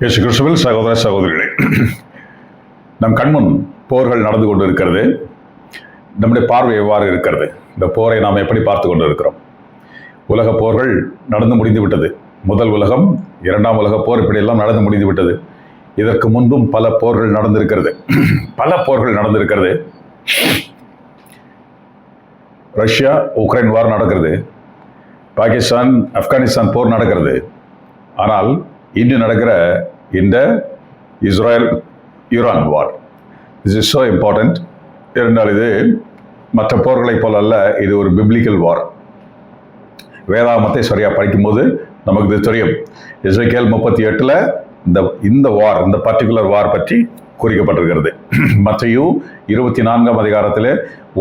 இயேசு கிறிஸ்துவில் சகோதர சகோதரிகளே, நம் கண்முன் போர்கள் நடந்து கொண்டு இருக்கிறது. நம்முடைய பார்வை எவ்வாறு இருக்கிறது? இந்த போரை நாம் எப்படி பார்த்து கொண்டு இருக்கிறோம்? உலக போர்கள் நடந்து முடிந்து விட்டது. முதல் உலகம், இரண்டாம் உலக போர் இப்படியெல்லாம் நடந்து முடிந்து விட்டது. இதற்கு முன்பும் பல போர்கள் நடந்திருக்கிறது. ரஷ்யா உக்ரைன் வார் நடக்கிறது. பாகிஸ்தான் ஆப்கானிஸ்தான் போர் நடக்கிறது. ஆனால் இன்று நடக்கிற இந்த Israel Iran war, this is so important. இருந்தால் இது மற்ற போர்களைப் போல அல்ல, இது ஒரு பிப்ளிக்கல் வார். வேதாகமத்தை சரியாக படிக்கும்போது நமக்கு இது தெரியும். எசேக்கியேல் 38 இந்த வார், இந்த பர்டிகுலர் வார் பற்றி குறிக்கப்பட்டிருக்கிறது. மத்தேயு 24 அதிகாரத்திலே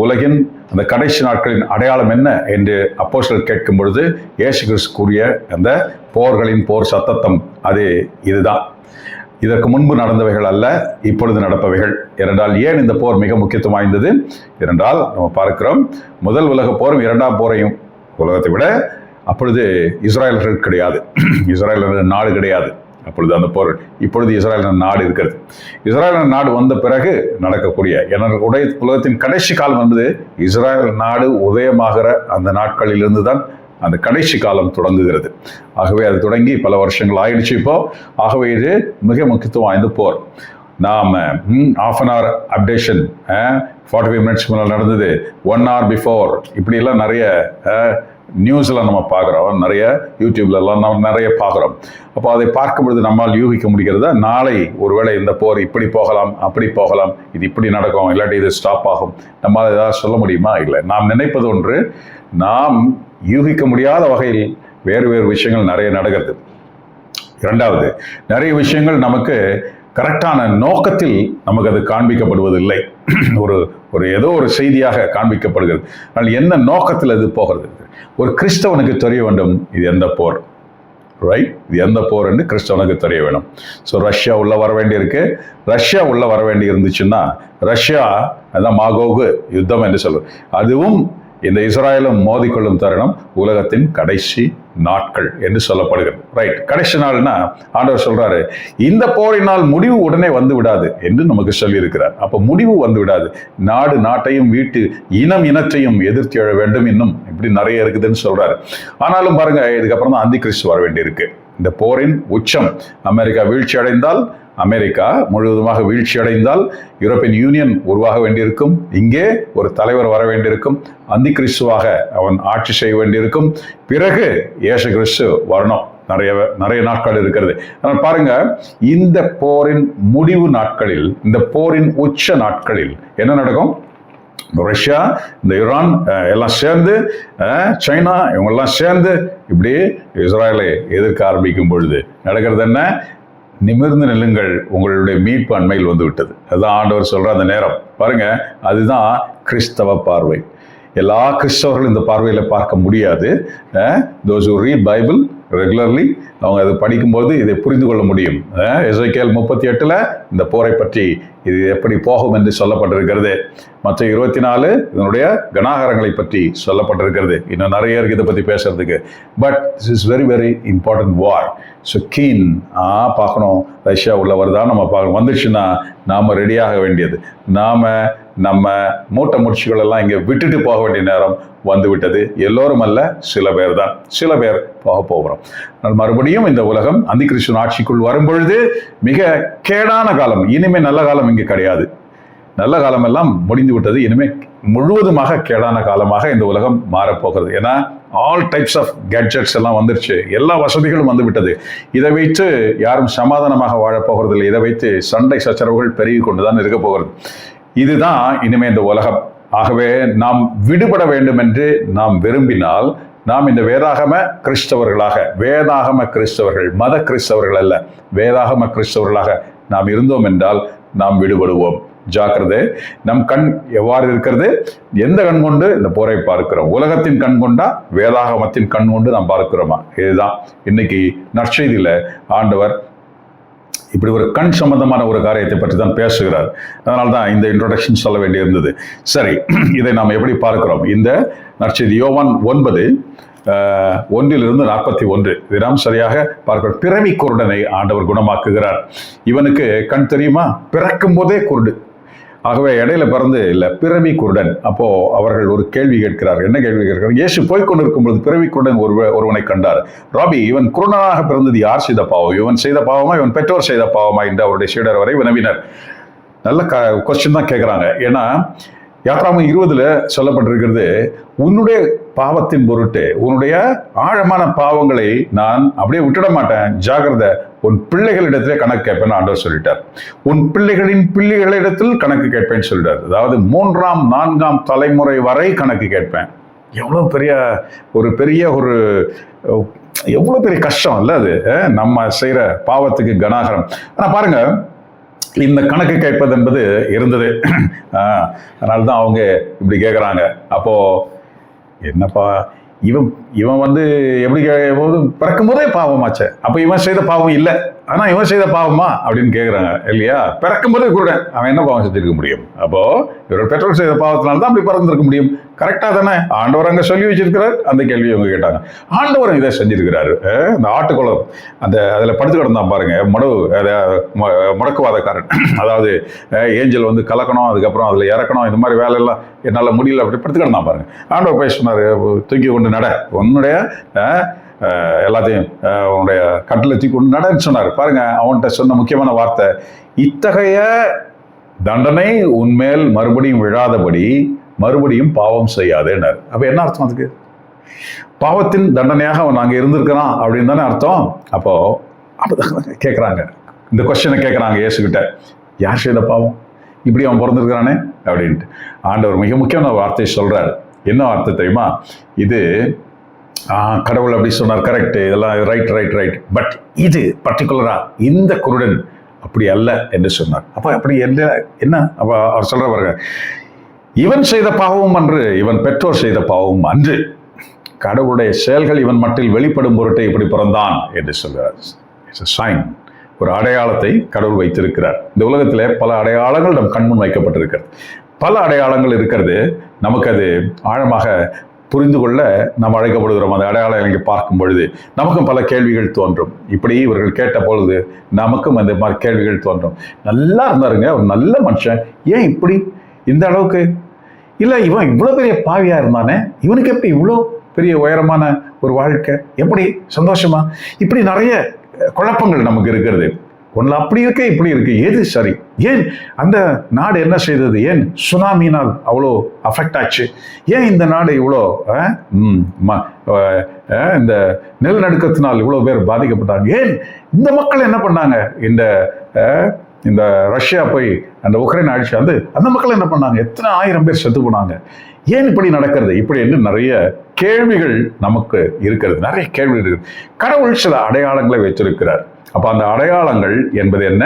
உலகின் அந்த கடைசி நாட்களின் அடையாளம் என்ன என்று அப்போஸ்தலர் கேட்கும் பொழுது இயேசு கிறிஸ்து கூறிய அந்த போர்களின் போர் சத்தம் அது இதுதான். இதற்கு முன்பு நடந்தவைகள் அல்ல, இப்பொழுது நடப்பவைகள். ஏனென்றால் ஏன் இந்த போர் மிக முக்கியத்துவம் வாய்ந்தது என்றால், நம்ம பார்க்கிறோம், முதல் உலக போரும் இரண்டாம் போரையும் உலகத்தை விட அப்பொழுது இஸ்ராயல்கள் கிடையாது, இஸ்ராயல் நாடு கிடையாது. அப்பொழுது அந்த போர், இப்பொழுது இஸ்ராயல் நாடு இருக்கிறது. இஸ்ராயல் நாடு வந்த பிறகு நடக்கக்கூடிய உலகத்தின் கடைசி காலம் என்பது இஸ்ராயல் நாடு உதயமாகிற அந்த நாட்களிலிருந்து தான் அந்த கடைசி காலம் தொடங்குகிறது. ஆகவே அது தொடங்கி பல வருஷங்கள் ஆயிடுச்சு இப்போ. ஆகவே இது மிக முக்கியத்துவம் வாய்ந்த போர். நாம் ½ an hour அப்டேஷன் 45 minutes முன்னால் நடந்தது, 1 hour பிஃபோர், இப்படியெல்லாம் நிறைய நியூஸில் நம்ம பார்க்குறோம், நிறைய யூடியூப்லலாம் நம்ம நிறைய பார்க்குறோம். அப்போ அதை பார்க்கும் பொழுது நம்மால் யூகிக்க முடிகிறதா, நாளை ஒருவேளை இந்த போர் இப்படி போகலாம், அப்படி போகலாம், இது இப்படி நடக்கும், இல்லாட்டி இது ஸ்டாப் ஆகும், நம்மால் ஏதாவது சொல்ல முடியுமா? இல்லை. நாம் நினைப்பது ஒன்று, நாம் யூகிக்க முடியாத வகையில் வேறு வேறு விஷயங்கள் நிறைய நடக்கிறது. இரண்டாவது, நிறைய விஷயங்கள் நமக்கு கரெக்டான நோக்கத்தில் நமக்கு அது காண்பிக்கப்படுவதில்லை. ஒரு ஏதோ ஒரு செய்தியாக காண்பிக்கப்படுகிறது. ஆனால் என்ன நோக்கத்தில் அது போகிறது? ஒரு கிறிஸ்தவனுக்கு தெரிய வேண்டும் இது எந்த போர், ரைட்? இது எந்த போர் என்று கிறிஸ்தவனுக்கு தெரிய வேணும். ஸோ ரஷ்யா உள்ள வர வேண்டியிருக்கு. ரஷ்யா உள்ள வர வேண்டி இருந்துச்சுன்னா, ரஷ்யா அதான் மாகோகு யுத்தம் என்று சொல்லுவோம். அதுவும் இந்த இஸ்ராயலும் மோதிக்கொள்ளும் தருணம் உலகத்தின் கடைசி நாட்கள் என்று சொல்லப்படுகிறது. ரைட், கடைசி நாள்னா ஆண்டவர் சொல்றாரு, இந்த போரினால் முடிவு உடனே வந்து விடாது என்று நமக்கு சொல்லியிருக்கிறார். அப்போ முடிவு வந்து விடாது. நாடு நாட்டையும் வீட்டு இனத்தையும் எதிர்த்து எழ வேண்டும், இன்னும் இப்படி நிறைய இருக்குதுன்னு சொல்றாரு. ஆனாலும் பாருங்க, இதுக்கப்புறம் தான் அந்தி கிறிஸ்து வர வேண்டியிருக்கு. இந்த போரின் உச்சம் அமெரிக்கா வீழ்ச்சி அடைந்தால், அமெரிக்கா முழுவதுமாக வீழ்ச்சி அடைந்தால் யூரோப்பியன் யூனியன் உருவாக வேண்டியிருக்கும். இங்கே ஒரு தலைவர் வர வேண்டியிருக்கும். அந்தி கிறிஸ்துவாக அவன் ஆட்சி செய்ய வேண்டியிருக்கும். பிறகு இயேசு கிறிஸ்து வரணும். நிறைய நாட்கள் இருக்கிறது. ஆனால் பாருங்க, இந்த போரின் முடிவு நாட்களில், இந்த போரின் உச்ச நாட்களில் என்ன நடக்கும்? ரஷ்யா, இந்த ஈரான் எல்லாம் சேர்ந்து, சைனா, இவங்கெல்லாம் சேர்ந்து இப்படி இஸ்ராயலை எதிர்க்க ஆரம்பிக்கும் பொழுது நடக்கிறது என்ன? நிமிர்ந்து நில்லுங்கள், உங்களுடைய மீட்பு அண்மையில் வந்து விட்டது. அதுதான் ஆண்டவர் சொல்ற அந்த நேரம். பாருங்க, அதுதான் கிறிஸ்தவ பார்வை. எல்லா கிறிஸ்தவர்களும் இந்த பார்வையில் பார்க்க முடியாது. those who read Bible regularly அவங்க அதை படிக்கும்போது இதை புரிந்து கொள்ள முடியும். எசேக்கியேல் 38 இந்த போரை பற்றி இது எப்படி போகும் என்று சொல்லப்பட்டிருக்கிறது. மற்ற 24 இதனுடைய கனாகரங்களை பற்றி சொல்லப்பட்டிருக்கிறது. இன்னும் நிறைய இருக்கு இதை பற்றி பேசுறதுக்கு. But this is very very important war. So keen பார்க்கணும், ரஷ்யா உள்ள வருதா நம்ம பார்க்கணும். வந்துச்சுன்னா நாம் ரெடியாக வேண்டியது. நம்ம மூட்டை முடிச்சுகள் எல்லாம் இங்கே விட்டுட்டு போக வேண்டிய நேரம் வந்து விட்டது. எல்லோரும் அல்ல, சில பேர் தான், சில பேர் போகிறோம். ஆனால் மறுபடியும் இந்த உலகம் அந்தி கிறிஸ்து ஆட்சிக்குள் வரும்பொழுது மிக கேடான காலம். இனிமே நல்ல காலம் இங்கே கிடையாது. நல்ல காலம் எல்லாம் முடிந்து விட்டது. இனிமே முழுவதுமாக கேடான காலமாக இந்த உலகம் மாறப்போகிறது. ஏன்னா ஆல் டைப்ஸ் ஆஃப் கேட்ஜெட்ஸ் எல்லாம் வந்துருச்சு, எல்லா வசதிகளும் வந்து விட்டது. இதை வைத்து யாரும் சமாதானமாக வாழப்போகிறதில்லை. இதை வைத்து சண்டை சச்சரவுகள் பெருகி கொண்டுதான் இருக்க போகிறது. இதுதான் இனிமே இந்த உலகம். ஆகவே நாம் விடுபட வேண்டும் என்று நாம் விரும்பினால், நாம் இந்த வேதாகம கிறிஸ்தவர்களாக, வேதாகம கிறிஸ்தவர்கள், மத கிறிஸ்தவர்கள் அல்ல, வேதாகம கிறிஸ்தவர்களாக நாம் இருந்தோம் என்றால் நாம் விடுபடுவோம். ஜாக்கிரதை. நம் கண் எவ்வாறு இருக்கிறது? எந்த கண் கொண்டு இந்த போரை பார்க்கிறோம்? உலகத்தின் கண் கொண்டா, வேதாகமத்தின் கண் கொண்டு நாம் பார்க்கிறோமா? இதுதான் இன்னைக்கு நற்செய்தியில ஆண்டவர் இப்படி ஒரு கண் சம்பந்தமான ஒரு காரியத்தை பற்றி தான் பேசுகிறார். அதனால தான் இந்த இன்ட்ரோடக்ஷன் சொல்ல வேண்டியிருந்தது. சரி, இதை நாம் எப்படி பார்க்கிறோம்? இந்த நற்செய்தி யோவான் 9 1 41 இது நாம் சரியாக பார்க்கிறோம். பிறவி குருடனை ஆண்டவர் குணமாக்குகிறார். இவனுக்கு கண் தெரியுமா? பிறக்கும் போதே குருடு. ஆகவே இடையில பிறந்து இல்லை, பிறவி குருடன். அப்போ அவர்கள் ஒரு கேள்வி கேட்கிறார். என்ன கேள்வி கேட்கிறார்? இயேசு போய்கொண்டிருக்கும் பொழுது பிறவி குருடன் ஒருவனை கண்டார். ராபி, இவன் குருடனாக பிறந்தது யார் செய்த பாவம்? இவன் செய்த பாவமா, இவன் பெற்றோர் செய்த பாவமா என்று அவருடைய சீடர் வரை வினவினர். நல்ல கொஸ்டின் தான் கேட்குறாங்க. ஏன்னா யாத்ராகமம் 20 சொல்லப்பட்டிருக்கிறது, உன்னுடைய பாவத்தின் பொருட்டு, உன்னுடைய ஆழமான பாவங்களை நான் அப்படியே விட்டுட மாட்டேன், ஜாகிரதை, உன் பிள்ளைகளிடத்திலே கணக்கு கேட்பேன்னு ஆண்டவர் சொல்லிட்டார். உன் பிள்ளைகளின் பிள்ளைகளிடத்தில் கணக்கு கேட்பேன்னு சொல்லிட்டார். அதாவது 3ஆம் 4ஆம் தலைமுறை வரை கணக்கு கேட்பேன். எவ்வளோ பெரிய ஒரு எவ்வளோ பெரிய கஷ்டம் இல்லை அது, நம்ம செய்கிற பாவத்துக்கு கனாகரம். ஆனால் பாருங்க, இந்த கணக்கு கேட்பது என்பது இருந்தது. அதனால்தான் அவங்க இப்படி கேட்குறாங்க. அப்போ என்னப்பா இவன் வந்து எப்படி பிறக்கும் போதே பாவமாச்சே, அப்ப இவன் செய்த பாவம் இல்லை, ஆனா இவன் செய்த பாவமா அப்படின்னு கேட்குறாங்க இல்லையா? பிறக்கும் போதே கூட அவன் என்ன பாவம் செஞ்சிருக்க முடியும்? அப்போ இவர்கள் பெற்றோர் செய்த பாவத்தினால்தான் அப்படி பிறந்திருக்க முடியும். கரெக்டா தானே? ஆண்டவர் அங்க சொல்லி வச்சிருக்கிறார். அந்த கேள்வியை அவங்க கேட்டாங்க. ஆண்டவரும் இதை செஞ்சிருக்கிறாரு. இந்த ஆட்டுக்குளம் அதுல படுத்து கிடந்தான் பாருங்க, முடக்குவாதக்காரன். அதாவது ஏஞ்சல் வந்து கலக்கணும், அதுக்கப்புறம் அதுல இறக்கணும், இந்த மாதிரி வேலை எல்லாம் என்னால முடியல, அப்படி படுத்து கிடந்தான் பாருங்க. ஆண்டவர் போய் சொன்னாரு, தூக்கி கொண்டு நட, உன்னுடைய எல்லாத்தையும் உன்னுடைய கட்டில தூக்கி கொண்டு நடன்னு சொன்னார். பாருங்க, அவன்கிட்ட சொன்ன முக்கியமான வார்த்தை, இத்தகைய தண்டனை உன்மேல் மறுபடியும் விழாதபடி மறுபடியும் பாவம் செய்யாதேன்னார். அப்ப என்ன அர்த்தம்? அதுக்கு பாவத்தின் தண்டனையாக அவன் அங்கே இருந்திருக்கிறான் அப்படின்னு தானே அர்த்தம். அப்போ கேட்குறாங்க, இந்த கொஸ்டினை கேட்குறாங்க இயேசுகிட்ட, யார் செய்த பாவம் இப்படி அவன் பிறந்திருக்கிறானே அப்படின்ட்டு. ஆண்டவர் மிக முக்கியமான வார்த்தை சொல்றாரு. என்ன வார்த்தை தெரியுமா? இது கடவுள் அப்படி சொன்னார், கரெக்ட், இதெல்லாம் ரைட், பட் இது பர்டிகுலரா இந்த குருடன் அப்படி அல்ல என்று சொன்னார். அப்ப அப்படி என்ன அப்ப அவர் சொல்ற பாருங்க, இவன் செய்த பாவமும் அன்று, இவன் பெற்றோர் செய்த பாவமும் அன்று, கடவுளுடைய செயல்கள் இவன் மட்டில் வெளிப்படும் பொருட்டை இப்படி பிறந்தான் என்று சொல்கிறார். It's a sign. ஒரு அடையாளத்தை கடவுள் வைத்திருக்கிறார். இந்த உலகத்திலே பல அடையாளங்கள் நம் கண்முன் வைக்கப்பட்டிருக்கிறது. பல அடையாளங்கள் இருக்கிறது. நமக்கு அது ஆழமாக புரிந்து கொள்ள நாம் அழைக்கப்படுகிறோம். அந்த அடையாளங்களை பார்க்கும் பொழுது நமக்கும் பல கேள்விகள் தோன்றும். இப்படி இவர்கள் கேட்ட பொழுது நமக்கும் அந்த மாதிரி கேள்விகள் தோன்றும். நல்லா இருந்தாருங்க, ஒரு நல்ல மனுஷன், ஏன் இப்படி இந்த அளவுக்கு இல்லை, இவன் இவ்வளோ பெரிய பாவியா இருந்தானே, இவனுக்கு எப்படி இவ்வளோ பெரிய உயரமான ஒரு வாழ்க்கை, எப்படி சந்தோஷமா? இப்படி நிறைய குழப்பங்கள் நமக்கு இருக்கிறது. ஒன்று அப்படி இருக்கு, இப்படி இருக்கு, எது சரி? ஏன் அந்த நாடு என்ன செய்தது? ஏன் சுனாமினால் அவ்வளோ அஃபெக்ட் ஆச்சு? ஏன் இந்த நாடு இவ்வளோ இந்த நிலநடுக்கத்தினால் இவ்வளோ பேர் பாதிக்கப்பட்டாங்க? ஏன் இந்த மக்கள் என்ன பண்ணாங்க? இந்த ரஷ்யா போய் அந்த உக்ரைன் ஆட்சி அந்த மக்கள் என்ன பண்ணாங்க? எத்தனை 1000 பேர் செத்து போனாங்க? ஏன் இப்படி நடக்கிறது? இப்படி என்று நிறைய கேள்விகள் நமக்கு இருக்கிறது. நிறைய கேள்விகள் இருக்கு. கடவுள் சில அடையாளங்களை வைத்திருக்கிறார். அப்ப அந்த அடையாளங்கள் என்பது என்ன?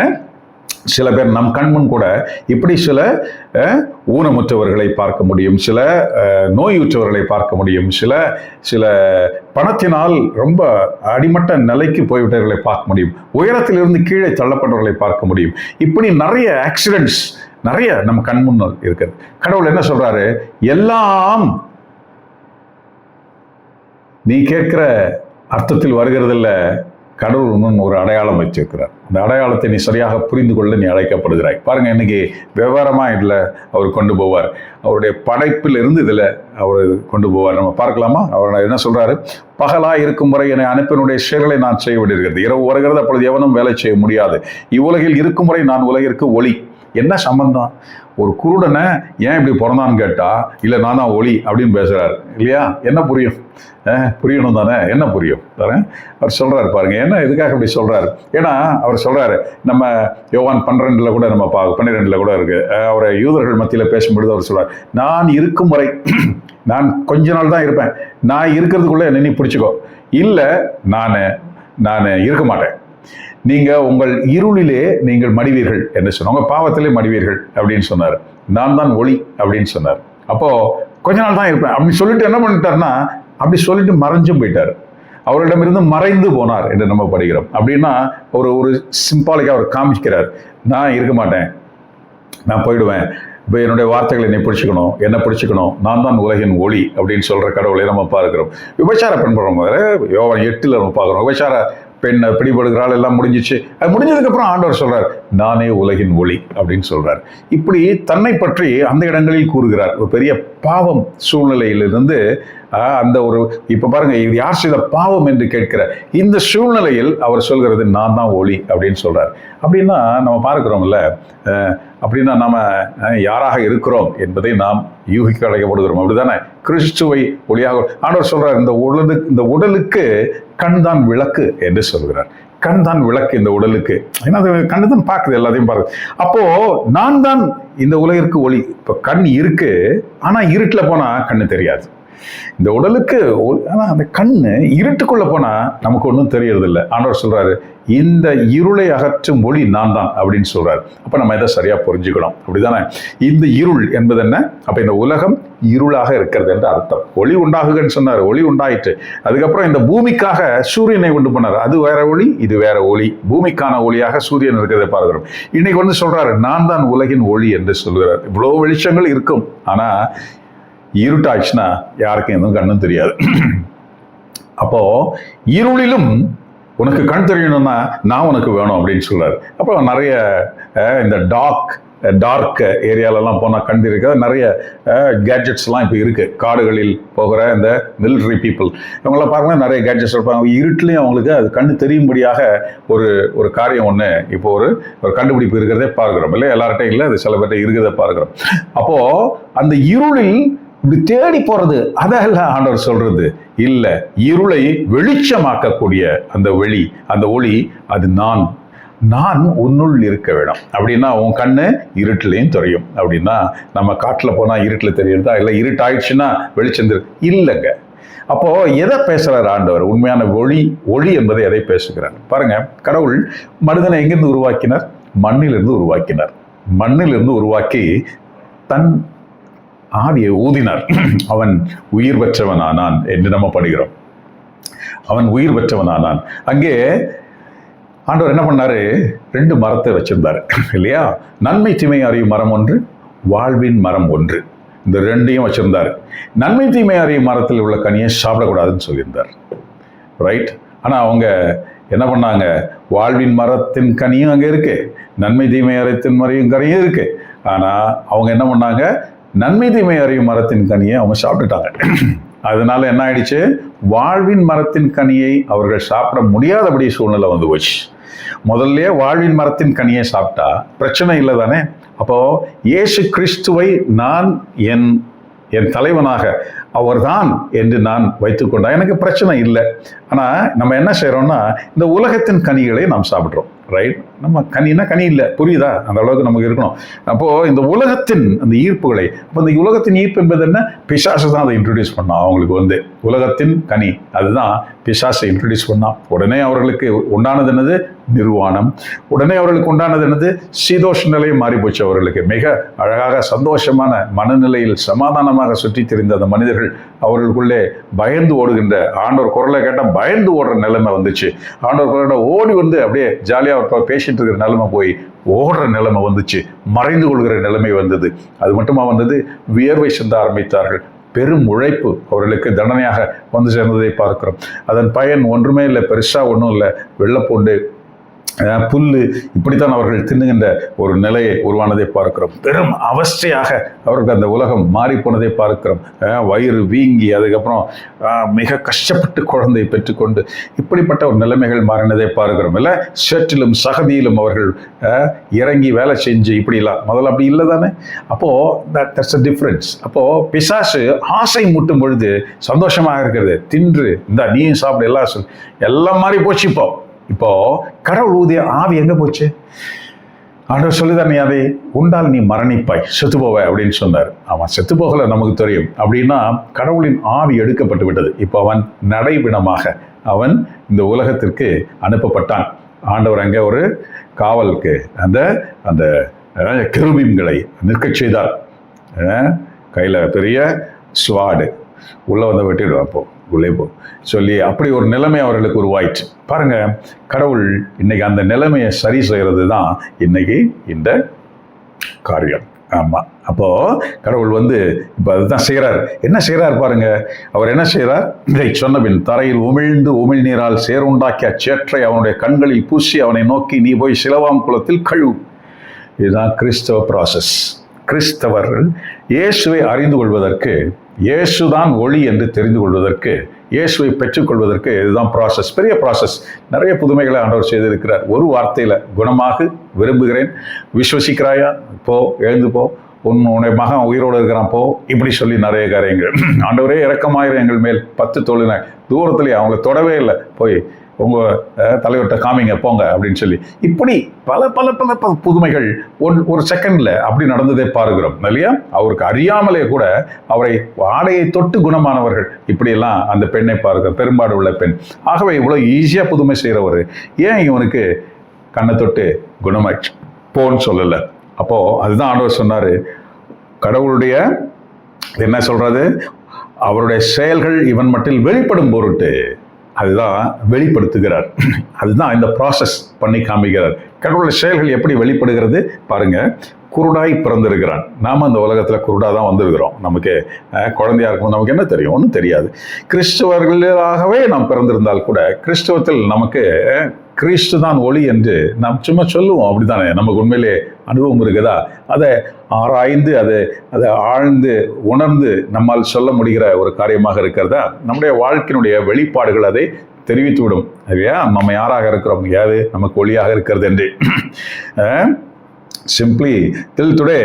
சில பேர் நம் கண்முன் கூட இப்படி சில ஊனமுற்றவர்களை பார்க்க முடியும், சில நோயுற்றவர்களை பார்க்க முடியும், சில பணத்தினால் ரொம்ப அடிமட்ட நிலைக்கு போய்விட்டவர்களை பார்க்க முடியும், உயரத்திலிருந்து கீழே தள்ளப்பட்டவர்களை பார்க்க முடியும். இப்படி நிறைய ஆக்சிடென்ட்ஸ் நிறைய நம் கண்முன்னால் இருக்கிறது. கடவுள் என்ன சொல்றாரு? எல்லாம் நீ கேட்கிற அர்த்தத்தில் வருகிறதில்ல. கடவுள் இன்னும் ஒரு அடையாளம் வச்சிருக்கிறார். அந்த அடையாளத்தை நீ சரியாக புரிந்து கொள்ள நீ அழைக்கப்படுகிறாய். பாருங்க, இன்னைக்கு விவரமா இதில் அவர் கொண்டு போவார். அவருடைய படைப்பில் இருந்து இதில் அவர் கொண்டு போவார். நம்ம பார்க்கலாமா? அவர் என்ன சொல்றாரு? பகலா இருக்கும் வரை என்னை அனுப்பினுடைய செயல்களை நான் செய்ய வேண்டியிருக்கிறது. இரவு வருகிறது, அப்பொழுது எவனும் வேலை செய்ய முடியாது. இவ்வுலகில் இருக்கும் வரை நான் உலகிற்கு ஒளி. என்ன சம்பந்தம்? ஒரு குருடனை ஏன் இப்படி பிறந்தான்னு கேட்டா, இல்லை நான் தான் ஒளி அப்படின்னு பேசுறாரு இல்லையா? என்ன புரியும்? புரியணும் தானே? என்ன புரியும் தரேன்? அவர் சொல்றாரு பாருங்க, என்ன இதுக்காக இப்படி சொல்றாரு? ஏன்னா அவர் சொல்றாரு, நம்ம யோவான் 12 கூட நம்ம 12 கூட இருக்கு. அவரை யூதர்கள் மத்தியில் பேசும்பொழுது அவர் சொல்றாரு, நான் இருக்கும் வரை, நான் கொஞ்ச நாள் தான் இருப்பேன், நான் இருக்கிறதுக்குள்ள என்ன நீ பிடிச்சிக்கோ, இல்லை நான் இருக்க மாட்டேன், நீங்க உங்கள் இருளிலே நீங்கள் மடிவீர்கள் என்று சொன்னார். உங்க பாவத்திலே மடிவீர்கள் அப்படின்னு சொன்னார். நான் தான் ஒளி அப்படின்னு சொன்னார். அப்போ கொஞ்ச நாள் தான் இருப்பேன் அப்படின்னு சொல்லிட்டு என்ன பண்ணிட்டாருன்னா, அப்படி சொல்லிட்டு மறைஞ்சும் போயிட்டார். அவரிடமிருந்து மறைந்து போனார் என்று நம்ம படிக்கிறோம். அப்படின்னா ஒரு சிம்பாலிக்கா அவர் காமிக்கிறார், நான் இருக்க மாட்டேன், நான் போயிடுவேன், இப்போ என்னுடைய வார்த்தைகளை என்னை பிடிச்சிக்கணும், என்ன பிடிச்சிக்கணும், நான் தான் உலகின் ஒளி அப்படின்னு சொல்கிற கடவுளை நம்ம பார்க்கிறோம். விபச்சார பெண் படம் யோவான் 8 நம்ம பார்க்குறோம். விபச்சார பெண் பிடிபடுகிறாள், எல்லாம் முடிஞ்சிச்சு. அது முடிஞ்சதுக்கப்புறம் ஆண்டவர் சொல்றார், நானே உலகின் ஒளி அப்படின்னு சொல்றார். இப்படி தன்னை பற்றி அந்த இடங்களில் கூறுகிறார். ஒரு பெரிய பாவம் சூழ்நிலையிலிருந்து அந்த ஒரு இப்ப பாருங்க, இது யார் செய்த பாவம் என்று கேட்கிற இந்த சூழ்நிலையில் அவர் சொல்கிறது நான் தான் ஒளி அப்படின்னு சொல்றார். அப்படின்னா நம்ம பார்க்கிறோம்ல, அப்படின்னா நாம யாராக இருக்கிறோம் என்பதை நாம் யூகிக்க அழைக்கப்படுகிறோம். அப்படிதானே? கிறிஸ்துவை ஒளியாக ஆண்டவர் சொல்றார், இந்த உடலுக்கு கண் தான் விளக்கு என்று சொல்கிறார். கண் தான் விளக்கு இந்த உடலுக்கு. ஏன்னா அது கண்ணு தான் பார்க்குது, எல்லாத்தையும் பார்க்குது. அப்போ நான் தான் இந்த உலகிற்கு ஒளி. இப்போ கண் இருக்கு, ஆனா இருட்டில் போனா கண்ணு தெரியாது. இந்த உடலுக்கு ஆனா அந்த கண்ணு இருட்டுக்குள்ள போனா நமக்கு ஒன்றும் தெரியறது இல்லை. ஆண்டவர் சொல்றாரு, இந்த இருளை அகற்றும் ஒளி நான் தான் அப்படின்னு சொல்றாரு. அப்ப நம்ம இதை சரியா புரிஞ்சுக்கணும். அப்படிதானே? இந்த இருள் என்பது என்ன? அப்ப இந்த உலகம் இருளாக இருக்கிறது என்று அர்த்தம். ஒளி உண்டாகுகன்னு சொன்னார், ஒளி உண்டாயிற்று. அதுக்கப்புறம் இந்த பூமிக்காக சூரியனை உண்டு பண்ணார். அது வேற ஒளி, இது வேற ஒளி. பூமிக்கான ஒளியாக சூரியன் இருக்கிறதை பார்க்கிறோம். இன்னைக்கு சொல்றாரு, நான் தான் உலகின் ஒளி என்று சொல்கிறார். இவ்வளவு வெளிச்சங்கள் இருக்கும், ஆனா இருட்டாச்சுன்னா யாருக்கும் எதுவும் கண்ணும் தெரியாது. அப்போ இருளிலும் உனக்கு கண் தெரியணும்னா நான் உனக்கு வேணும் அப்படின்னு சொல்றாரு. அப்போ நிறைய இந்த டார்க் ஏரியாலெல்லாம் போனால் கண் தெரியாது. நிறைய கேட்ஜெட்ஸ்லாம் இப்போ இருக்கு. காடுகளில் போகிற இந்த மிலிட்ரி பீப்புள் இவங்கெல்லாம் பாருங்க, நிறைய கேட்ஜெட்ஸ் இருப்பாங்க. இருட்டுலையும் அவங்களுக்கு அது கண்ணு தெரியும்படியாக ஒரு காரியம் ஒன்று இப்போ ஒரு கண்டுபிடிப்பு இருக்கிறதே பார்க்கிறோம். இல்லை எல்லார்ட்டையும் இல்லை, அது சில பேர்ட்ட இருக்கிறத பார்க்கிறோம். அப்போ அந்த இருளில் இப்படி தேடி போறது அதல்ல ஆண்டவர் சொல்றது. இல்ல, இருளை வெளிச்சமாக்கக்கூடிய அந்த ஒளி அது நான் உன்னுள் இருக்க வேணும். அப்படின்னா உன் கண்ணு இருட்டுலையும் தெரியும். அப்படின்னா நம்ம காட்டுல போனா இருட்டுல தெரியுறதா? இல்லை இருட்டாயிடுச்சுன்னா வெளிச்சம் இல்லைங்க. அப்போ எதை பேசுறாரு ஆண்டவர்? உண்மையான ஒளி என்பதை எதை பேசுகிறார் பாருங்க. கடவுள் மனிதனை எங்கிருந்து உருவாக்கினார்? மண்ணிலிருந்து உருவாக்கினார். மண்ணிலிருந்து உருவாக்கி தன் ஆவியை ஊதினார். அவன் உயிர் பெற்றவனானான் என்று நம்ம படிக்கிறோம். அவன் உயிர் பெற்றவனானான். அங்கே ஆண்டவர் என்ன பண்ணாரு? 2 மரத்தை வச்சிருந்தாரு இல்லையா? நன்மை தீமை அறியும் மரம் ஒன்று, வாழ்வின் மரம் ஒன்று. இந்த 2ஐயும் வச்சிருந்தாரு. நன்மை தீமை அறியும் மரத்தில் உள்ள கனியை சாப்பிடக்கூடாதுன்னு சொல்லியிருந்தார். ரைட்? ஆனா அவங்க என்ன பண்ணாங்க? வாழ்வின் மரத்தின் கனியும் அங்கே இருக்கு, நன்மை தீமை அறியத்தின் கனியும் இருக்கு. ஆனா அவங்க என்ன பண்ணாங்க? நன்மை தீமை அறியும் மரத்தின் கனியை அவங்க சாப்பிட்டுட்டாங்க. அதனால என்ன ஆயிடுச்சு? வாழ்வின் மரத்தின் கனியை அவர்கள் சாப்பிட முடியாதபடி சூழ்நிலை வந்து போச்சு. முதல்ல வாழ்வின் மரத்தின் கனியை சாப்பிட்டா பிரச்சனை இல்லை தானே? அப்போ இயேசு கிறிஸ்துவை நான் என் தலைவனாக அவர்தான் என்று நான் வைத்துக்கொண்டா எனக்கு பிரச்சனை இல்லை. ஆனா நம்ம என்ன செய்யறோம்னா, இந்த உலகத்தின் கனிகளை நாம் சாப்பிட்றோம். ரைட்? நம்ம கனினா கனி இல்லை, புரியுதா? அந்த அளவுக்கு நமக்கு இருக்கணும். அப்போ இந்த உலகத்தின் அந்த ஈர்ப்புகளை, அப்போ இந்த உலகத்தின் ஈர்ப்பு என்பது என்ன? பிசாசு தான் அதை இன்ட்ரடியூஸ் பண்ணான் அவங்களுக்கு. உலகத்தின் கனி அதுதான் பிசாசை இன்ட்ரடியூஸ் பண்ணான். உடனே அவர்களுக்கு உண்டானது என்னது? நிர்வாணம். உடனே அவர்களுக்கு உண்டானது என்னது? சீதோஷ நிலையை மாறி போச்சு. அவர்களுக்கு மிக அழகாக சந்தோஷமான மனநிலையில் சமாதானமாக சுற்றி திரிந்த அந்த மனிதர்கள் அவர்களுக்குள்ளே பயந்து ஓடுகின்ற, ஆண்டவர் குரலை கேட்டால் பயந்து ஓடுற நிலைமை வந்துச்சு. ஆண்டவர் குரலை ஓடி அப்படியே ஜாலியாக பேசிட்டு இருக்கிற நிலைமை போய் ஓடுற நிலைமை வந்துச்சு. மறைந்து கொள்கிற நிலைமை வந்தது. அது மட்டுமா வந்தது? வியர்வை சிந்த ஆரம்பித்தார்கள். பெரும் உழைப்பு அவர்களுக்கு தண்டனையாக வந்து சேர்ந்ததை பார்க்கிறோம். அதன் பயன் ஒன்றுமே இல்லை, பெருசா ஒன்றும் இல்லை. வெள்ளைப்பூண்டு, புல்லு, இப்படித்தான் அவர்கள் தின்னுகின்ற ஒரு நிலையை உருவானதை பார்க்கிறோம். பெரும் அவஸ்தையாக அவருக்கு அந்த உலகம் மாறி போனதை பார்க்கிறோம். வயிறு வீங்கி அதுக்கப்புறம் மிக கஷ்டப்பட்டு குழந்தை பெற்றுக்கொண்டு இப்படிப்பட்ட ஒரு நிலைமைகள் மாறினதை பார்க்கிறோம். இல்லை, சேற்றிலும் சகதியிலும் அவர்கள் இறங்கி வேலை செஞ்சு இப்படிலாம். முதல்ல அப்படி இல்லை தானே? அப்போ தட்ஸ் அ டிஃபரன்ஸ். அப்போ பிசாசு ஆசை மூட்டும் பொழுது சந்தோஷமாக இருக்கிறது. தின்று இந்த நீயும் சாப்பிட எல்லாம் மாறி போச்சு. இப்போ கடவுள் ஊதிய ஆவி எங்க போச்சு? ஆண்டவர் சொல்லுதான், நீ அதை உண்டால் நீ மரணிப்பாய், செத்து போவாய் அப்படின்னு சொன்னார். அவன் செத்து போகல, நமக்கு தெரியும். அப்படின்னா கடவுளின் ஆவி எடுக்கப்பட்டு விட்டது. இப்போ அவன் நடைபிணமாக அவன் இந்த உலகத்திற்கு அனுப்பப்பட்டான். ஆண்டவர் அங்கே ஒரு காவலுக்கு அந்த அந்த கெருபீம்களை நிற்க செய்தார். கையில பெரிய ஸ்வாடு, உள்ள வந்து வெட்டிடுவான், அப்போ உள்ளே போ சொல்லி அப்படி ஒரு நிலைமை அவர்களுக்கு உருவாயிடுச்சு. பாருங்க, கடவுள் இன்னைக்கு அந்த நிலைமையை சரி செய்யறது தான் இன்னைக்கு இந்த காரியம். ஆமா. அப்போ கடவுள் வந்து இப்ப அதுதான் செய்யறார். என்ன செய்யறார் பாருங்க. அவர் என்ன செய்யறார்? இதை சொன்னபின் தரையில் உமிழ்ந்து உமிழ்நீரால் சேருண்டாக்கிய சேற்றை அவனுடைய கண்களில் பூசி அவனை நோக்கி, நீ போய் சிலவாம் குளத்தில் கழுவு. இதுதான் கிறிஸ்தவ ப்ராசஸ். கிறிஸ்தவர்கள் இயேசுவை அறிந்து கொள்வதற்கு, இயேசுதான் ஒளி என்று தெரிந்து கொள்வதற்கு, இயேசுவை பெற்றுக்கொள்வதற்கு இதுதான் ப்ராசஸ். பெரிய ப்ராசஸ். நிறைய புதுமைகளை ஆண்டவர் செய்திருக்கிறார். ஒரு வார்த்தையில குணமாக விரும்புகிறேன், விசுவசிக்கிறாயா, போ, எழுந்து போ, உன்னுடைய மகன் உயிரோடு இருக்கிறான், போ, இப்படி சொல்லி நிறைய காரியங்கள். ஆண்டவரே இரக்கமாயிரம் எங்கள் மேல் 10 தோழினாய், தூரத்திலேயே அவங்கள தொடவே இல்லை, போய் உங்க தலைவர்கிட்ட காமிங்க போங்க அப்படின்னு சொல்லி, இப்படி பல பல பல பல புதுமைகள் ஒரு செகண்ட்ல அப்படி நடந்ததே பாருகிறோம் இல்லையா? அவருக்கு அறியாமலே கூட அவரை ஆடையை தொட்டு குணமானவர்கள் இப்படியெல்லாம் அந்த பெண்ணை பாருங்க, பெரும்பாடு உள்ள பெண். ஆகவே இவ்வளவு ஈஸியா புதுமை செய்யறவர் ஏன் இவனுக்கு கண்ணை தொட்டு குணமாயிடுச்சு போன்னு சொல்லல? அப்போ அதுதான் ஆண்டவர் சொன்னாரு, கடவுளுடைய என்ன சொல்றது, அவருடைய செயல்கள் இவன் மட்டில் வெளிப்படும் பொருட்டு அதுதான் வெளிப்படுத்துகிறார். அதுதான் இந்த ப்ராசஸ் பண்ணி காமிக்கிறார். கடவுளுடைய செயல்கள் எப்படி வெளிப்படுகிறது பாருங்க. குருடாய் பிறந்திருக்கிறான். நாம இந்த உலகத்துல குருடா தான் வந்திருக்கிறோம். நமக்கு குழந்தையா இருக்கும், நமக்கு என்ன தெரியும்? ஒன்றும் தெரியாது. கிறிஸ்தவர்களாகவே நாம் பிறந்திருந்தால் கூட கிறிஸ்தவத்தில் நமக்கு கிறிஸ்து தான் ஒளி என்று நாம் சும்மா சொல்லுவோம், அப்படித்தானே? நமக்கு உண்மையிலே அனுபவம் இருக்குதா? அதை ஆராய்ந்து அதை ஆழ்ந்து உணர்ந்து நம்மால் சொல்ல முடிகிற ஒரு காரியமாக இருக்கிறதா? நம்முடைய வாழ்க்கையினுடைய வெளிப்பாடுகள் அதை தெரிவித்துவிடும். இல்லையா? நம்ம யாராக இருக்கிறோம், யாரு நமக்கு ஒளியாக இருக்கிறது என்று. Simply till today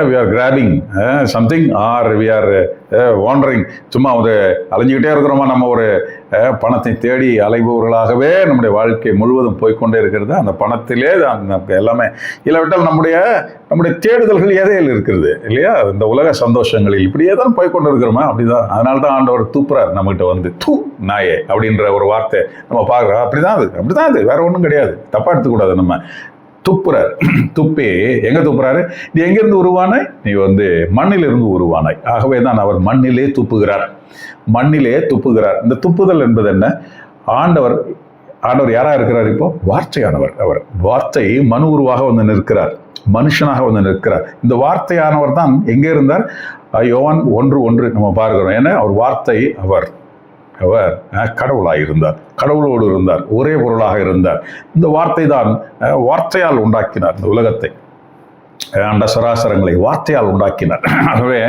we are grabbing something or we are wandering. சும்மா ஒரு அலைஞ்சிக்கிட்டே இருக்கிறோமா? நம்ம ஒரு பணத்தை தேடி அலைபவர்களாகவே நம்முடைய வாழ்க்கை முழுவதும் போய்கொண்டே இருக்கிறது. அந்த பணத்திலே நமக்கு எல்லாமே இல்லாவிட்டால் நம்முடைய தேடுதல்கள் எதையில் இருக்கிறது இல்லையா? இந்த உலக சந்தோஷங்களில் இப்படியே தான் போய்கொண்டு இருக்கிறோமா? அப்படிதான். அதனால தான் ஆண்டவர் தூப்புறார் நம்மகிட்ட வந்து, தூ நாயே அப்படின்ற ஒரு வார்த்தை நம்ம பார்க்குறோம். அப்படிதான் அது வேற ஒன்றும் கிடையாது. தப்பா எடுத்துக்கூடாது. நம்ம துப்புறார். துப்பி எங்க துப்புறாரு? நீ எங்கிருந்து உருவானாய்? நீ வந்து மண்ணிலிருந்து உருவானாய். ஆகவே தான் அவர் மண்ணிலே துப்புகிறார். மண்ணிலே துப்புகிறார். இந்த துப்புதல் என்பது என்ன? ஆண்டவர் யாரா இருக்கிறார்? இப்போ வார்த்தையானவர். அவர் வார்த்தை மனு உருவாக வந்து நிற்கிறார், மனுஷனாக வந்து நிற்கிறார். இந்த வார்த்தையானவர் தான் எங்கே இருந்தார்? யோவான் 1:1 நம்ம பார்க்கிறோம். ஏன்னா அவர் வார்த்தை, அவர் கடவுளாக இருந்தார், கடவுளோடு இருந்தார், ஒரே பொருளாக இருந்தார். இந்த வார்த்தை தான் வார்த்தையால் உண்டாக்கினார் இந்த உலகத்தை, அண்ட சராசரங்களை வார்த்தையால் உண்டாக்கினார். ஆகவே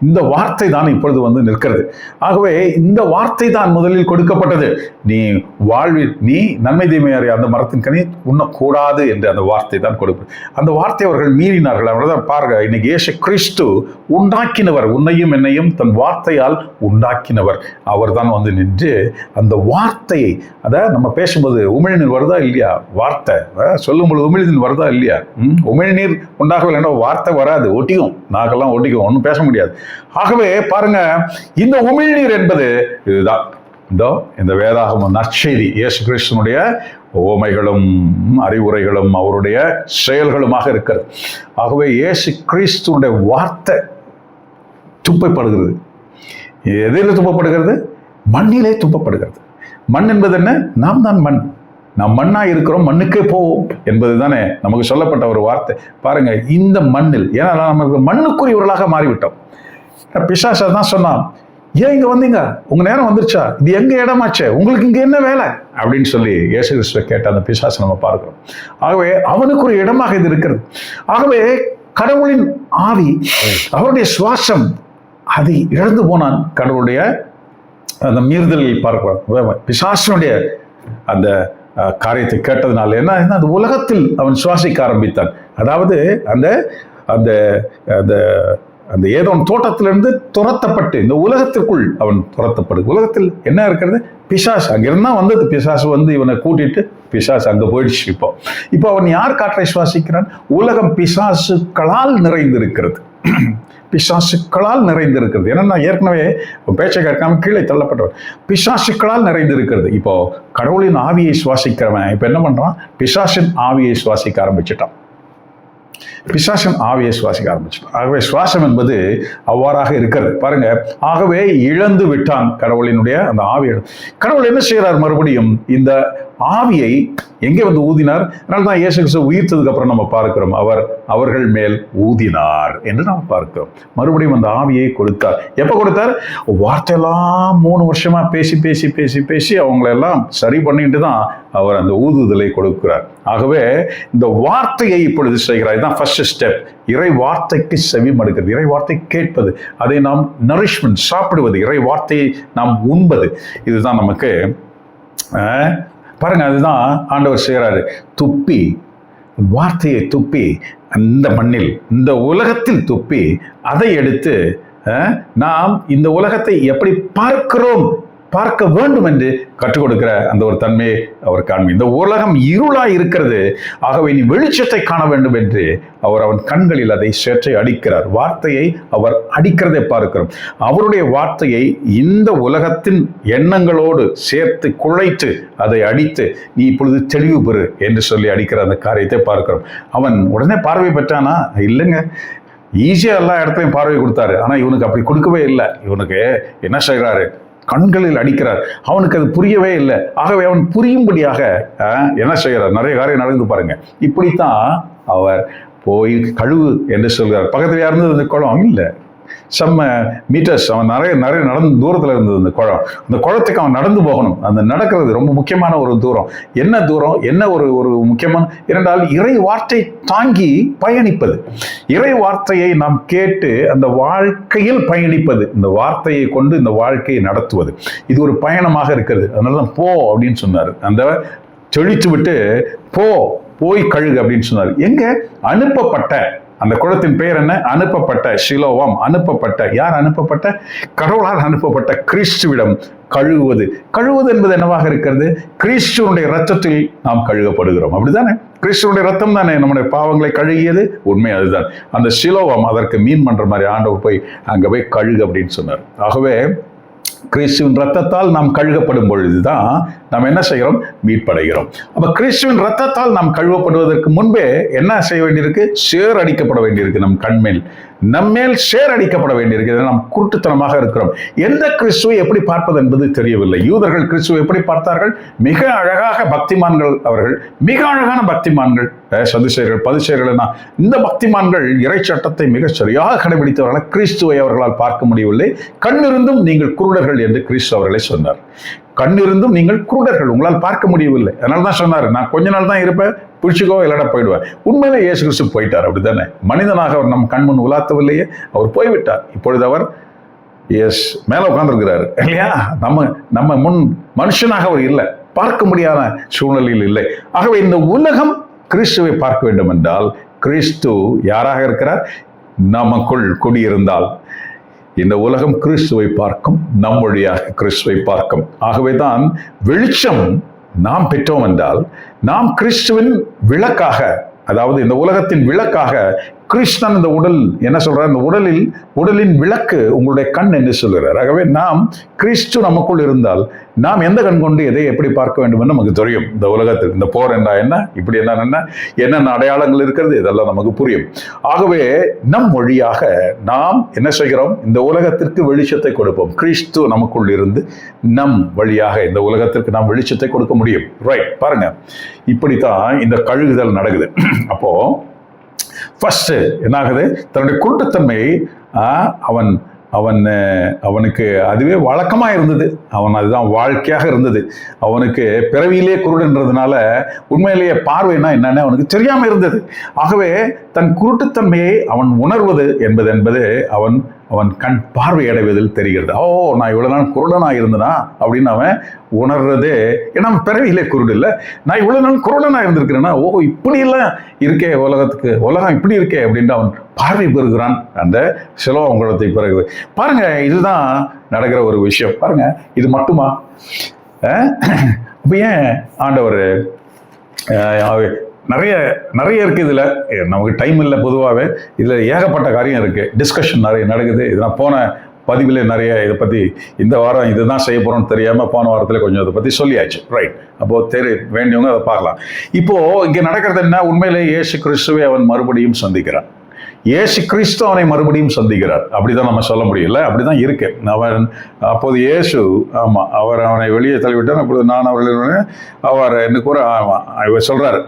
இந்த வார்த்தை தான் இப்பொழுது வந்து நிற்கிறது. ஆகவே இந்த வார்த்தை தான் முதலில் கொடுக்கப்பட்டது. நீ வாழ்வில் நீ நன்மை தீமை அறிய அந்த மரத்தின் கனி உண்ணக்கூடாது என்று அந்த வார்த்தை தான் கொடுப்பது. அந்த வார்த்தை அவர்கள் மீறினார்கள். அவர்தான் பாருங்க, இன்னைக்கு இயேசு கிறிஸ்து உண்டாக்கினவர், உன்னையும் என்னையும் தன் வார்த்தையால் உண்டாக்கினவர். அவர் தான் வந்து நின்று அந்த வார்த்தையை, அதை நம்ம பேசும்போது உமிழ்நீர் வருதா இல்லையா? வார்த்தை சொல்லும்போது உமிழ்நீர் வருதா இல்லையா? உமிழ்நீர் உண்டாக வார்த்தை வராது, ஒட்டிக்கும், நாக்கெல்லாம் ஒட்டிக்கும், ஒன்றும் பேச முடியாது. ஆகவே பாருங்க, இந்த உமிழ்நீர் என்பது இதுதான். இந்த வேதாகம நற்செய்தி இயேசு கிறிஸ்துனுடைய ஓமைகளும் அறிவுரைகளும் அவருடைய செயல்களுமாக இருக்கிறது. ஆகவே இயேசு கிறிஸ்துனுடைய வார்த்தை துப்பப்படுகிறது. எதில் துப்பப்படுகிறது? மண்ணிலே துப்பப்படுகிறது. மண் என்பது என்ன? நாம் தான் மண். நாம் மண்ணா இருக்கிறோம், மண்ணுக்கே போவோம் என்பது தானே நமக்கு சொல்லப்பட்ட ஒரு வார்த்தை. பாருங்க, இந்த மண்ணில், ஏன்னா நமக்கு மண்ணுக்குரியவர்களாக மாறிவிட்டோம். பிசாசு தான் சொன்னான், ஏன் இங்க வந்தீங்க? உங்க நேரம் வந்துருச்சா? இது எங்க இடமாச்சே, உங்களுக்கு இங்க என்ன வேலை அப்படின்னு சொல்லி இயேசு கிறிஸ்துவை கேட்ட அந்த பிசாசு நம்ம பார்க்கிறோம். ஆகவே அவனுக்கு ஒரு இடமாக இது இருக்கிறது. ஆகவே கடவுளின் ஆவி, அவருடைய சுவாசம், அதை இழந்து போனான். கடவுளுடைய அந்த மீறுதலில் பார்க்கிறோம். பிசாசனுடைய அந்த காரியத்தை கேட்டதுனால என்ன, அந்த உலகத்தில் அவன் சுவாசிக்க ஆரம்பித்தான். அதாவது அந்த அந்த அந்த அந்த ஏதோன் தோட்டத்திலிருந்து துரத்தப்பட்டு இந்த உலகத்திற்குள் அவன் துரத்தப்படு. உலகத்தில் என்ன இருக்கிறது? பிசாசு. அங்கிருந்தா வந்தது பிசாசு, வந்து இவனை கூட்டிட்டு பிசாசு அங்க போயிடுச்சு. இப்போ அவன் யார் காற்றை சுவாசிக்கிறான்? உலகம் பிசாசுக்களால் நிறைந்திருக்கிறது. பிசாசுக்களால் நிறைந்திருக்கிறது. ஏன்னா ஏற்கனவே பேச்சை கேட்காம கீழே தள்ளப்பட்டவர். பிசாசுக்களால் நிறைந்திருக்கிறது. இப்போ கடவுளின் ஆவியை சுவாசிக்கிறவன் இப்ப என்ன பண்றான்? பிசாசின் ஆவியை சுவாசிக்க ஆரம்பிச்சுட்டான். பிசாசின் ஆவியை சுவாசிக்க ஆரம்பிச்சிட்டான். ஆகவே சுவாசம் என்பது அவ்வாறாக இருக்கிறது. பாருங்க, ஆகவே இழந்து விட்டான் கடவுளினுடைய அந்த ஆவியை. கடவுள் என்ன செய்யறார்? மறுபடியும் இந்த ஆவியை எங்கே வந்து ஊதினார்? அதனால தான் இயேசு கிறிஸ்து உயிர்த்ததுக்கு அப்புறம் நம்ம பார்க்கிறோம், அவர்கள் மேல் ஊதினார் என்று நாம் பார்க்கிறோம். மறுபடியும் அந்த ஆவியை கொடுத்தார். எப்ப கொடுத்தார்? வார்த்தையெல்லாம் 3 வருஷமா பேசி பேசி பேசி பேசி அவங்களெல்லாம் சரி பண்ணிட்டு தான் அவர் அந்த ஊதுதலை கொடுக்கிறார். ஆகவே இந்த வார்த்தையை இப்பொழுது செய்கிறார். இதுதான் ஃபர்ஸ்ட் ஸ்டெப். இறை வார்த்தைக்கு செவி மடுக்கிறது, இறை வார்த்தை கேட்பது, அதை நாம் நரிஷ்மெண்ட் சாப்பிடுவது, இறை வார்த்தையை நாம் உண்பது. இதுதான் நமக்கு பாருங்க, அதுதான் ஆண்டவர் செய்கிறாரு. துப்பி, வார்த்தையை துப்பி அந்த மண்ணில், இந்த உலகத்தில் துப்பி அதை எடுத்து நாம் இந்த உலகத்தை எப்படி பார்க்க வேண்டும் என்று கற்றுக் கொடுக்கிற அந்த ஒரு தன்மையை அவர் காண்பி. இந்த உலகம் இருளாய் இருக்கிறது, ஆகவே நீ வெளிச்சத்தை காண வேண்டும் என்று அவன் கண்களில் அதை சேற்றை அடிக்கிறார். வார்த்தையை அவர் அடிக்கிறதை பார்க்கிறோம். அவருடைய வார்த்தையை இந்த உலகத்தின் எண்ணங்களோடு சேர்த்து குழைத்து அதை அடித்து நீ இப்பொழுது தெளிவு பெறு என்று சொல்லி அடிக்கிற அந்த காரியத்தை பார்க்கிறோம். அவன் உடனே பார்வை பெற்றானா? இல்லைங்க, ஈஸியா எல்லா இடத்துலையும் பார்வை கொடுத்தாரு. ஆனா இவனுக்கு அப்படி கொடுக்கவே இல்லை. இவனுக்கு என்ன செய்யறாரு? கண்களில் அடிக்கிறார். அவனுக்கு அது புரியவே இல்லை. ஆகவே அவன் புரியும்படியாக என்ன செய்கிறார்? நிறைய காரியம் நடந்து பாருங்க. இப்படித்தான் அவர் போய் கழுவு என்று சொல்கிறார். பக்கத்துல இருந்தது அந்த குளம் இல்லை, சம்ம மீட்டர்ஸ், அவன் நிறைய நடந்து தூரத்தில் இருந்தது அந்த குளம். அந்த குளத்துக்கு அவன் நடந்து போகணும். அந்த நடக்கிறது ரொம்ப முக்கியமான ஒரு தூரம். என்ன தூரம்? என்ன ஒரு முக்கியமான இரண்டால் இறை வார்த்தை தாங்கி பயணிப்பது, இறை வார்த்தையை நாம் கேட்டு அந்த வாழ்க்கையில் பயணிப்பது, இந்த வார்த்தையை கொண்டு இந்த வாழ்க்கையை நடத்துவது, இது ஒரு பயணமாக இருக்கிறது. அதனாலதான் போ அப்படின்னு சொன்னார். அந்த தெளித்து விட்டு போய் கழுகு அப்படின்னு சொன்னார். எங்க? அனுப்பப்பட்ட, அந்த குளத்தின் பெயர் என்ன? அனுப்பப்பட்ட, ஷிலோவாம். அனுப்பப்பட்ட, யார் அனுப்பப்பட்ட? கடவுளால் அனுப்பப்பட்ட கிறிஸ்துவிடம் கழுவுவது. கழுவுவது என்பது என்னவாக இருக்கிறது? கிறிஸ்துவனுடைய ரத்தத்தில் நாம் கழுகப்படுகிறோம். அப்படித்தானே? கிறிஸ்துவனுடைய ரத்தம் தானே நம்முடைய பாவங்களை கழுகியது. உண்மை அதுதான். அந்த ஷிலோவாம் அதற்கு மீன் பண்ற மாதிரி ஆண்டவர் போய் அங்க போய் கழுகு அப்படின்னு சொன்னார். ஆகவே கிறிஸ்துவின் ரத்தத்தால் நாம் கழுகப்படும் பொழுதுதான் நாம் என்ன செய்கிறோம்? மீட்படைகிறோம். அப்ப கிறிஸ்துவின் ரத்தத்தால் நாம் கழுவப்படுவதற்கு முன்பே என்ன செய்ய வேண்டியிருக்கு? சேர் அடிக்கப்பட வேண்டியிருக்கு. நம் கண்மேல், நம்மேல் சேர் அடிக்கப்பட வேண்டியிருக்கு. நாம் குருட்டுத்தனமாக இருக்கிறோம். எந்த கிறிஸ்துவை எப்படி பார்ப்பது என்பது தெரியவில்லை. யூதர்கள் கிறிஸ்துவை எப்படி பார்த்தார்கள்? மிக அழகாக பக்திமான்கள், அவர்கள் மிக அழகான பக்திமான்கள், சதுசேயர்கள், பதுசேயர்கள். இந்த பக்திமான்கள் இறை சட்டத்தை மிக சரியாக கடைபிடித்தவர்கள். கிறிஸ்துவை அவர்களால் பார்க்க முடியவில்லை. கண்ணிருந்தும் நீங்கள் குருடர்கள் என்று கிறிஸ்து அவர்களை சொன்னார். கண்ணிருந்தும் நீங்கள் குருடர்கள், உங்களால் பார்க்க முடியவில்லை. அதனால தான் சொன்னார், நான் கொஞ்ச நாள் தான் இருப்பேன், பிடிச்சிக்கோ இல்லைடா போயிடுவேன். உண்மையிலே இயேசு கிறிஸ்து போயிட்டார். அப்படித்தானே? மனிதனாக அவர் நம் கண்முன் உலாத்தவில்லையே, அவர் போய்விட்டார். இப்பொழுது அவர் மேல உட்கார்ந்துருக்கிறாரு இல்லையா? நம்ம முன் மனுஷனாக அவர் இல்லை, பார்க்க முடியாத சூழ்நிலையில் இல்லை. ஆகவே இந்த உலகம் கிறிஸ்துவை பார்க்க வேண்டும் என்றால் கிறிஸ்து யாராக இருக்கிறார்? நமக்குள் குடியிருந்தால் இந்த உலகம் கிறிஸ்துவை பார்க்கும், நம் வழியாக கிறிஸ்துவை பார்க்கும். ஆகவேதான் வெளிச்சம் நாம் பெற்றோம் என்றால் நாம் கிறிஸ்துவின் விளக்காக, அதாவது இந்த உலகத்தின் விளக்காக கிருஷ்ணன் இந்த உடல் என்ன சொல்றார்? இந்த உடலின் விளக்கு உங்களுடைய கண் என்று சொல்கிறார். ஆகவே நாம் கிறிஸ்து நமக்குள் இருந்தால் நாம் எந்த கண் கொண்டு எதை எப்படி பார்க்க வேண்டும் என்று நமக்கு தெரியும். இந்த உலகத்தில் இந்த போர் என்றா என்ன, இப்படி என்ன, என்னென்ன அடையாளங்கள் இருக்கிறது, இதெல்லாம் நமக்கு புரியும். ஆகவே நம் வழியாக நாம் என்ன செய்கிறோம்? இந்த உலகத்திற்கு வெளிச்சத்தை கொடுப்போம். கிறிஸ்து நமக்குள் இருந்து நம் வழியாக இந்த உலகத்திற்கு நாம் வெளிச்சத்தை கொடுக்க முடியும். ரைட், பாருங்க, இப்படித்தான் இந்த கழுகுதல் நடக்குது. அப்போ ஃபர்ஸ்ட் என்ன ஆகுது? தன்னுடைய குருட்டுத்தன்மையை அவனுக்கு அதுவே வழக்கமா இருந்தது. அதுதான் வாழ்க்கையாக இருந்தது. அவனுக்கு பிறவியிலே குருடுன்றதுனால உண்மையிலேயே பார்வைனா என்னன்னு அவனுக்கு தெரியாம இருந்தது. ஆகவே தன் குருட்டுத்தன்மையை அவன் உணர்வது என்பது அவன் கண் பார்வை அடைவதில் தெரிகிறது. நான் இவ்வளவு நாள் குருடனா இருந்தனா அப்படின்னு அவன் உணர்றது. ஏன்னா பிறவியிலே குருடு இல்லை, நான் இவ்வளவு நாள் குருடனா இருந்திருக்கிறேன்னா, இப்படி எல்லாம் இருக்கே உலகத்துக்கு, உலகம் இப்படி இருக்கே அப்படின்ட்டு அவன் பார்வை பெறுகிறான். அந்த சிலோவாம் குளத்தை பிறகு பாருங்க, இதுதான் நடக்கிற ஒரு விஷயம். பாருங்க, இது மட்டுமா? அப்ப ஏன் ஆண்டவர் நிறைய இருக்கு. இதுல நமக்கு டைம் இல்லை. பொதுவாகவே இதுல ஏகப்பட்ட காரியம் இருக்கு, டிஸ்கஷன் நிறைய நடக்குது. இதெல்லாம் போன பதிவில் நிறைய இதை பத்தி, இந்த வாரம் இதுதான் செய்ய போறோம்னு தெரியாம போன வாரத்துல கொஞ்சம் இதை பத்தி சொல்லியாச்சு. ரைட், அப்போ வேண்டியவங்க அதை பார்க்கலாம். இப்போ இங்க நடக்கிறது என்ன? உண்மையிலே இயேசு கிறிஸ்துவை அவன் மறுபடியும் சந்திக்கிறான். இயேசு கிறிஸ்து அவனை மறுபடியும் சந்திக்கிறார். அப்படிதான் நம்ம சொல்ல முடியல, அப்படிதான் இருக்கு. அவன் அப்போது இயேசு அவனை வெளியே தள்ளிவிட்டார். அப்பொழுது நான் அவர் என்ன கூற இவர் சொல்றாரு.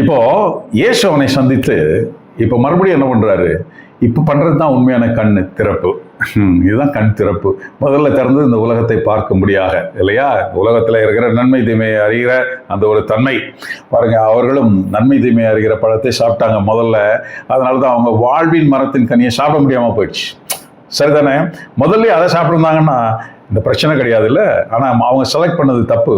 இப்போ இயேசு அவனை சந்தித்து இப்போ மறுபடியும் என்ன பண்றாரு? இப்போ பண்றது தான் உண்மையான கண் திறப்பு. இதுதான் கண் திறப்பு. முதல்ல திறந்து இந்த உலகத்தை பார்க்கும்படியாக, இல்லையா? உலகத்தில் இருக்கிற நன்மை தீமையை அறிகிற அந்த ஒரு தன்மை பாருங்க. அவர்களும் நன்மை தீமையை அறிகிற பழத்தை சாப்பிட்டாங்க முதல்ல. அதனால தான் அவங்க வாழ்வின் மரத்தின் கனியை சாப்பிட முடியாமல் போயிடுச்சு. சரிதானே? முதல்ல அதை சாப்பிட்ருந்தாங்கன்னா இந்த பிரச்சனை கிடையாது இல்லை. ஆனால் அவங்க செலக்ட் பண்ணது தப்பு.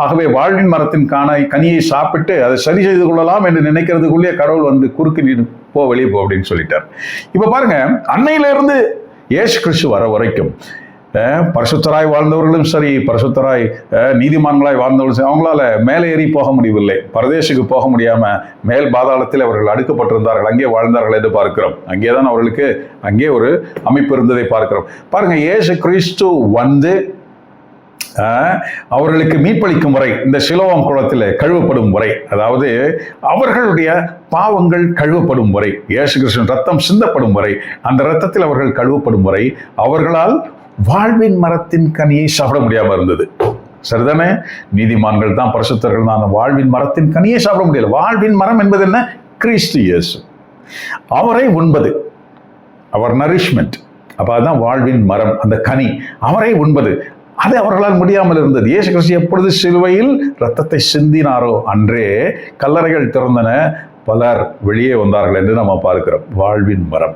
ஆகவே வாழ்வின் மரத்தின் கனியை சாப்பிட்டு அதை சரி செய்து கொள்ளலாம் என்று நினைக்கிறதுக்குள்ளேயே கடவுள் வந்து குறுக்கு நீர் போ, வெளியே போ அப்படின்னு சொல்லிட்டார். இப்போ பாருங்க, அன்னையிலிருந்து இயேசு கிறிஸ்து வர வரைக்கும் பரிசுத்தராய் வாழ்ந்தவர்களும் சரி, பரிசுத்தராய் நீதிமான்களாய் வாழ்ந்தவர்களும் சரி, அவங்களால மேலே ஏறி போக முடியவில்லை. பரதேசுக்கு போக முடியாம மேல் பாதாளத்தில் அவர்கள் அடுக்கப்பட்டிருந்தார்கள். அங்கே வாழ்ந்தார்கள் என்று பார்க்கிறோம். அங்கேதான் அவர்களுக்கு அங்கே ஒரு அமைப்பு இருந்ததை பார்க்கிறோம். பாருங்க, இயேசு கிறிஸ்து வந்து அவர்களுக்கு மீட்பளிக்கும் வரை, இந்த சிலோவாம் குளத்தில் கழுவப்படும் வரை, அதாவது அவர்களுடைய பாவங்கள் கழுவப்படும் வரை, இயேசு கிறிஸ்துவின் ரத்தம் சிந்தப்படும் வரை, அந்த ரத்தத்தில் அவர்கள் கழுவப்படும் வரை அவர்களால் வாழ்வின் மரத்தின் கனியை சாப்பிட முடியாம இருந்தது. சரிதானே? நீதிமான்கள் தான், பரிசுத்தர்கள் தான் அந்த வாழ்வின் மரத்தின் கனியை சாப்பிட முடியல. வாழ்வின் மரம் என்பது என்ன? கிறிஸ்து இயேசு. அவரை உண்பது, அவர் நரிஷ்மெண்ட். அப்ப அதுதான் வாழ்வின் மரம், அந்த கனி. அவரை உண்பது, அது அவர்களால் முடியாமல் இருந்தது. இயேசு கிறிஸ்து எப்பொழுது சிலுவையில் ரத்தத்தை சிந்தினாரோ அன்றே கல்லறைகள் திறந்தன, பலர் வெளியே வந்தார்கள் என்று நம்ம பார்க்கிறோம். வாழ்வின் மரம்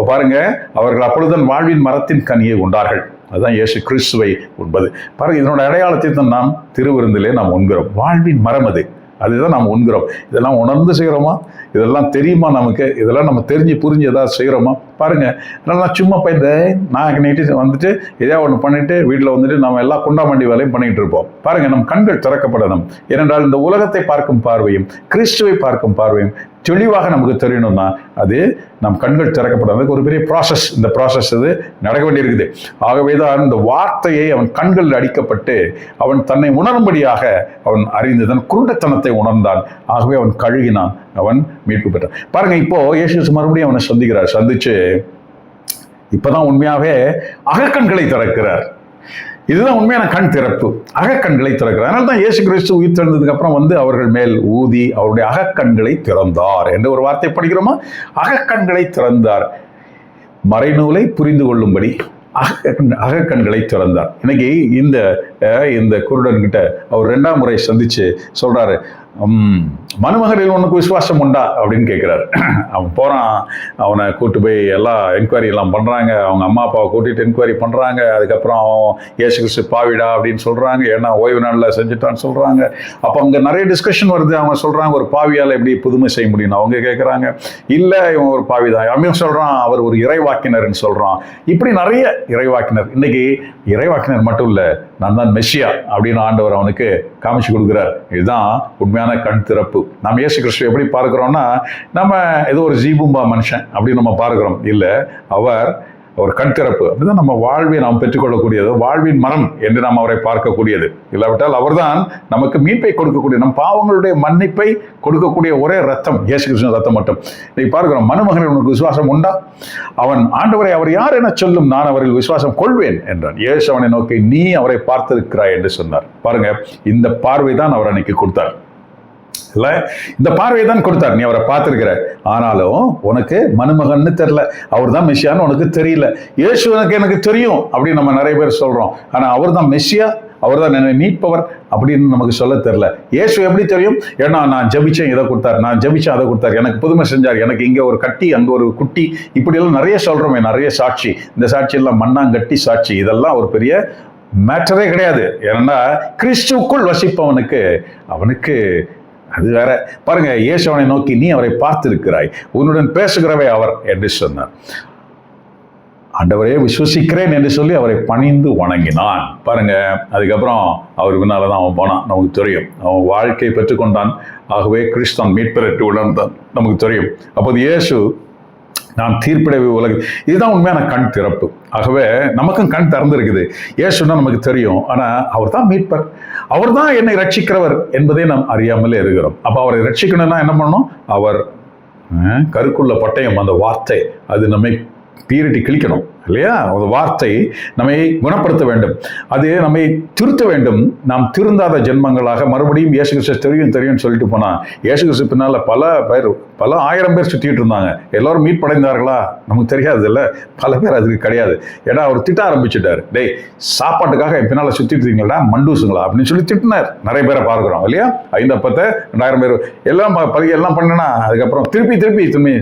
பாருங்க, அவர்கள் அப்பொழுதுதான் வாழ்வின் மரத்தின் கனியை உண்டார்கள். அதுதான் இயேசு கிறிஸ்துவை உண்பது. பாருங்க, இதனோட அடையாளத்தை தான் நாம் திருவிருந்திலே நாம் உண்கிறோம். வாழ்வின் மரம் அதுதான் நாம் உண்கிறோம். இதெல்லாம் உணர்ந்து செய்கிறோமா? இதெல்லாம் தெரியுமா நமக்கு? இதெல்லாம் நம்ம தெரிஞ்சு புரிஞ்சு ஏதாவது செய்கிறோமா? பாருங்க, இதெல்லாம் சும்மா போய் நான் நீட்டு வந்துட்டு எதாவது ஒன்று பண்ணிட்டு வீட்டில் வந்துட்டு நம்ம எல்லாம் குண்டாமண்டி வேலையும் பண்ணிட்டு இருப்போம். பாருங்க, நம் கண்கள் திறக்கப்படணும். ஏனென்றால் இந்த உலகத்தை பார்க்கும் பார்வையும் கிறிஸ்துவை பார்க்கும் பார்வையும் தெளிவாக நமக்கு தெரியணும்னா அது நம் கண்கள் திறக்கப்படும். ஒரு பெரிய ப்ராசஸ், இந்த ப்ராசஸ் இது நடக்க வேண்டியிருக்குது. ஆகவேதான் இந்த வார்த்தையை அவன் கண்களில் அடிக்கப்பட்டு அவன் தன்னை உணரும்படியாக அவன் அறிந்து தன் குருடத்தனத்தை உணர்ந்தான். ஆகவே அவன் கழுகினான், அவன் மீட்பு பெற்றான். பாருங்க, இப்போ இயேசு மறுபடியும் அவனை சந்திக்கிறார். சந்திச்சு இப்பதான் உண்மையாவே அகக்கண்களை திறக்கிறார். இதுதான் உண்மையான கண் திறப்பு, அகக்கண்களை திறக்கிறார். அதனால தான் இயேசு கிறிஸ்து உயிர் தெழுந்ததுக்கு அப்புறம் வந்து அவர்கள் மேல் ஊதி அவருடைய அகக்கண்களை திறந்தார் என்று ஒரு வார்த்தை படிக்கிறோமா? அகக்கண்களை திறந்தார், மறைநூலை புரிந்து கொள்ளும்படி அகக்கண்களை திறந்தார். இன்னைக்கு இந்த குருடன்கிட்ட அவர் 2ஆம் முறை சந்திச்சு சொல்றாரு, மனுமகளில் உனக்கு விசுவாசம் உண்டா அப்படின்னு கேட்கிறாரு. அவன் போறான், அவனை கூட்டு போய் எல்லாம் என்கொயரி எல்லாம் பண்றாங்க. அவங்க அம்மா அப்பாவை கூட்டிட்டு என்கொயரி பண்றாங்க. அதுக்கப்புறம் அவன் இயேசு கிறிஸ்து பாவிடா அப்படின்னு சொல்றாங்க, ஏன்னா ஓய்வு நாளில் செஞ்சுட்டான்னு சொல்றாங்க. அப்போ அங்கே நிறைய டிஸ்கஷன் வருது. அவங்க சொல்றாங்க, ஒரு பாவியால் எப்படி புதுமை செய்ய முடியும்? அவங்க கேட்குறாங்க, இல்லை இவன் ஒரு பாவிதான். அவன் சொல்றான், அவர் ஒரு இறைவாக்கினர்னு சொல்றான். இப்படி நிறைய இறைவாக்கினர். இன்னைக்கு இறைவாக்கினர் மட்டும் இல்லை, நான் தான் மெஸ்ஸியா அப்படின்னு ஆண்டவர் அவனுக்கு காமிச்சு கொடுக்குறார். இதுதான் உண்மையான கண் திறப்பு. நாம் இயேசு கிறிஸ்து எப்படி பார்க்கிறோம்னா, நம்ம ஏதோ ஒரு ஜீபூம்பா மனுஷன் அப்படின்னு நம்ம பார்க்கிறோம். இல்லை, அவர் ஒரு கண் திறப்பு. அப்படிதான் நம்ம வாழ்வை நாம் பெற்றுக்கொள்ளக்கூடியது, வாழ்வின் மரம் என்று நாம் அவரை பார்க்கக்கூடியது. இல்லாவிட்டால் அவர்தான் நமக்கு மீட்பை கொடுக்கக்கூடிய, நம் பாவங்களுடைய மன்னிப்பை கொடுக்கக்கூடிய ஒரே ரத்தம் இயேசு கிறிஸ்துவின் ரத்தம் மட்டும். இன்னைக்கு பார்க்கிறோம், மனுமகனில் உனக்கு விசுவாசம் உண்டா? அவன் ஆண்டவரை அவர் யார் என சொல்லும், நான் அவரில் விசுவாசம் கொள்வேன் என்றான். இயேசு அவனை நோக்கி, நீ அவரை பார்த்திருக்கிறாய் என்று சொன்னார். பாருங்க, இந்த பார்வை தான் அவர் அன்னைக்கு கொடுத்தார். இல்ல, இந்த பார்வையை தான் கொடுத்தார். நீ அவரை பார்த்திருக்கிற, ஆனாலும் உனக்கு மனுமகன்னு தெரியல, அவர் தான் மெஸ்ஸியான்னு உனக்கு தெரியல. இயேசு எனக்கு தெரியும் அப்படின்னு நம்ம நிறைய பேர் சொல்றோம். ஆனா அவர் தான் மெஸ்ஸியா, அவர் தான் என்னை மீட்பவர் அப்படின்னு நமக்கு சொல்ல தெரியல. இயேசு எப்படி தெரியும்? ஏன்னா நான் ஜபிச்சேன் இதை கொடுத்தார், நான் ஜபிச்சேன் அதை கொடுத்தார், எனக்கு புதுமை செஞ்சார், எனக்கு இங்க ஒரு கட்டி அங்க ஒரு குட்டி, இப்படி எல்லாம் நிறைய சொல்றோமே, நிறைய சாட்சி. இந்த சாட்சி எல்லாம் மண்ணாங்கட்டி சாட்சி. இதெல்லாம் ஒரு பெரிய மேட்டரே கிடையாது. ஏன்னா கிறிஸ்துவுக்குள் வசிப்பவனுக்கு அவனுக்கு அது வேற. பாருங்க, இயேசு அவனை நோக்கி, நீ அவரை பார்த்திருக்கிறாய், உன்னுடன் பேசுகிறவை அவர் என்று சொன்னார். ஆண்டவரே விசுவசிக்கிறேன் என்று சொல்லி அவரை பணிந்து வணங்கினான். பாருங்க, அதுக்கப்புறம் அவர் பின்னால்தான் அவன் போனான். நமக்கு தெரியும், அவன் வாழ்க்கையை பெற்றுக்கொண்டான். ஆகவே கிறிஸ்தான் மீட்பெற்று உணர்ந்தான். நமக்கு தெரியும். அப்போது இயேசு, நான் தீர்ப்பிடவே உலக, இதுதான் உண்மையான கண் திறப்பு. ஆகவே நமக்கும் கண் திறந்திருக்குது. இயேசுன்னா நமக்கு தெரியும், ஆனா அவர் தான் மீட்பர், அவர் தான் என்னை ரட்சிக்கிறவர் என்பதை நாம் அறியாமலே இருக்கிறோம். அப்ப அவரை ரட்சிக்கணும்னா என்ன பண்ணணும்? அவர் கருக்குள்ள பட்டயம் அந்த வார்த்தை, அது நம்மை பீரிட்டி கிழிக்கணும் இல்லையா? ஒரு வார்த்தை நம்மை குணப்படுத்த வேண்டும், அது நம்மை திருத்த வேண்டும். நாம் திருந்தாத ஜென்மங்களாக மறுபடியும் இயேசு கிறிஸ்து தெரியும் சொல்லிட்டு போனா, இயேசு கிறிஸ்து பின்னால பல ஆயிரம் பேர் சுத்திட்டு இருந்தாங்க. எல்லாரும் மீட் படைந்தார்களா? நமக்கு தெரியாது இல்ல, பல பேர் அதுக்கு கிடையாது. ஏன்னா அவர் திட்ட ஆரம்பிச்சுட்டாரு, டேய் சாப்பாட்டுக்காக என் பின்னால சுத்திட்டு இருக்கீங்களா மண்டூசுங்களா அப்படின்னு சொல்லி திட்டினார். நிறைய பேரை பார்க்கிறோம் இல்லையா? 5,10,000 பேர் எல்லாம் பண்ணனா அதுக்கப்புறம் திருப்பி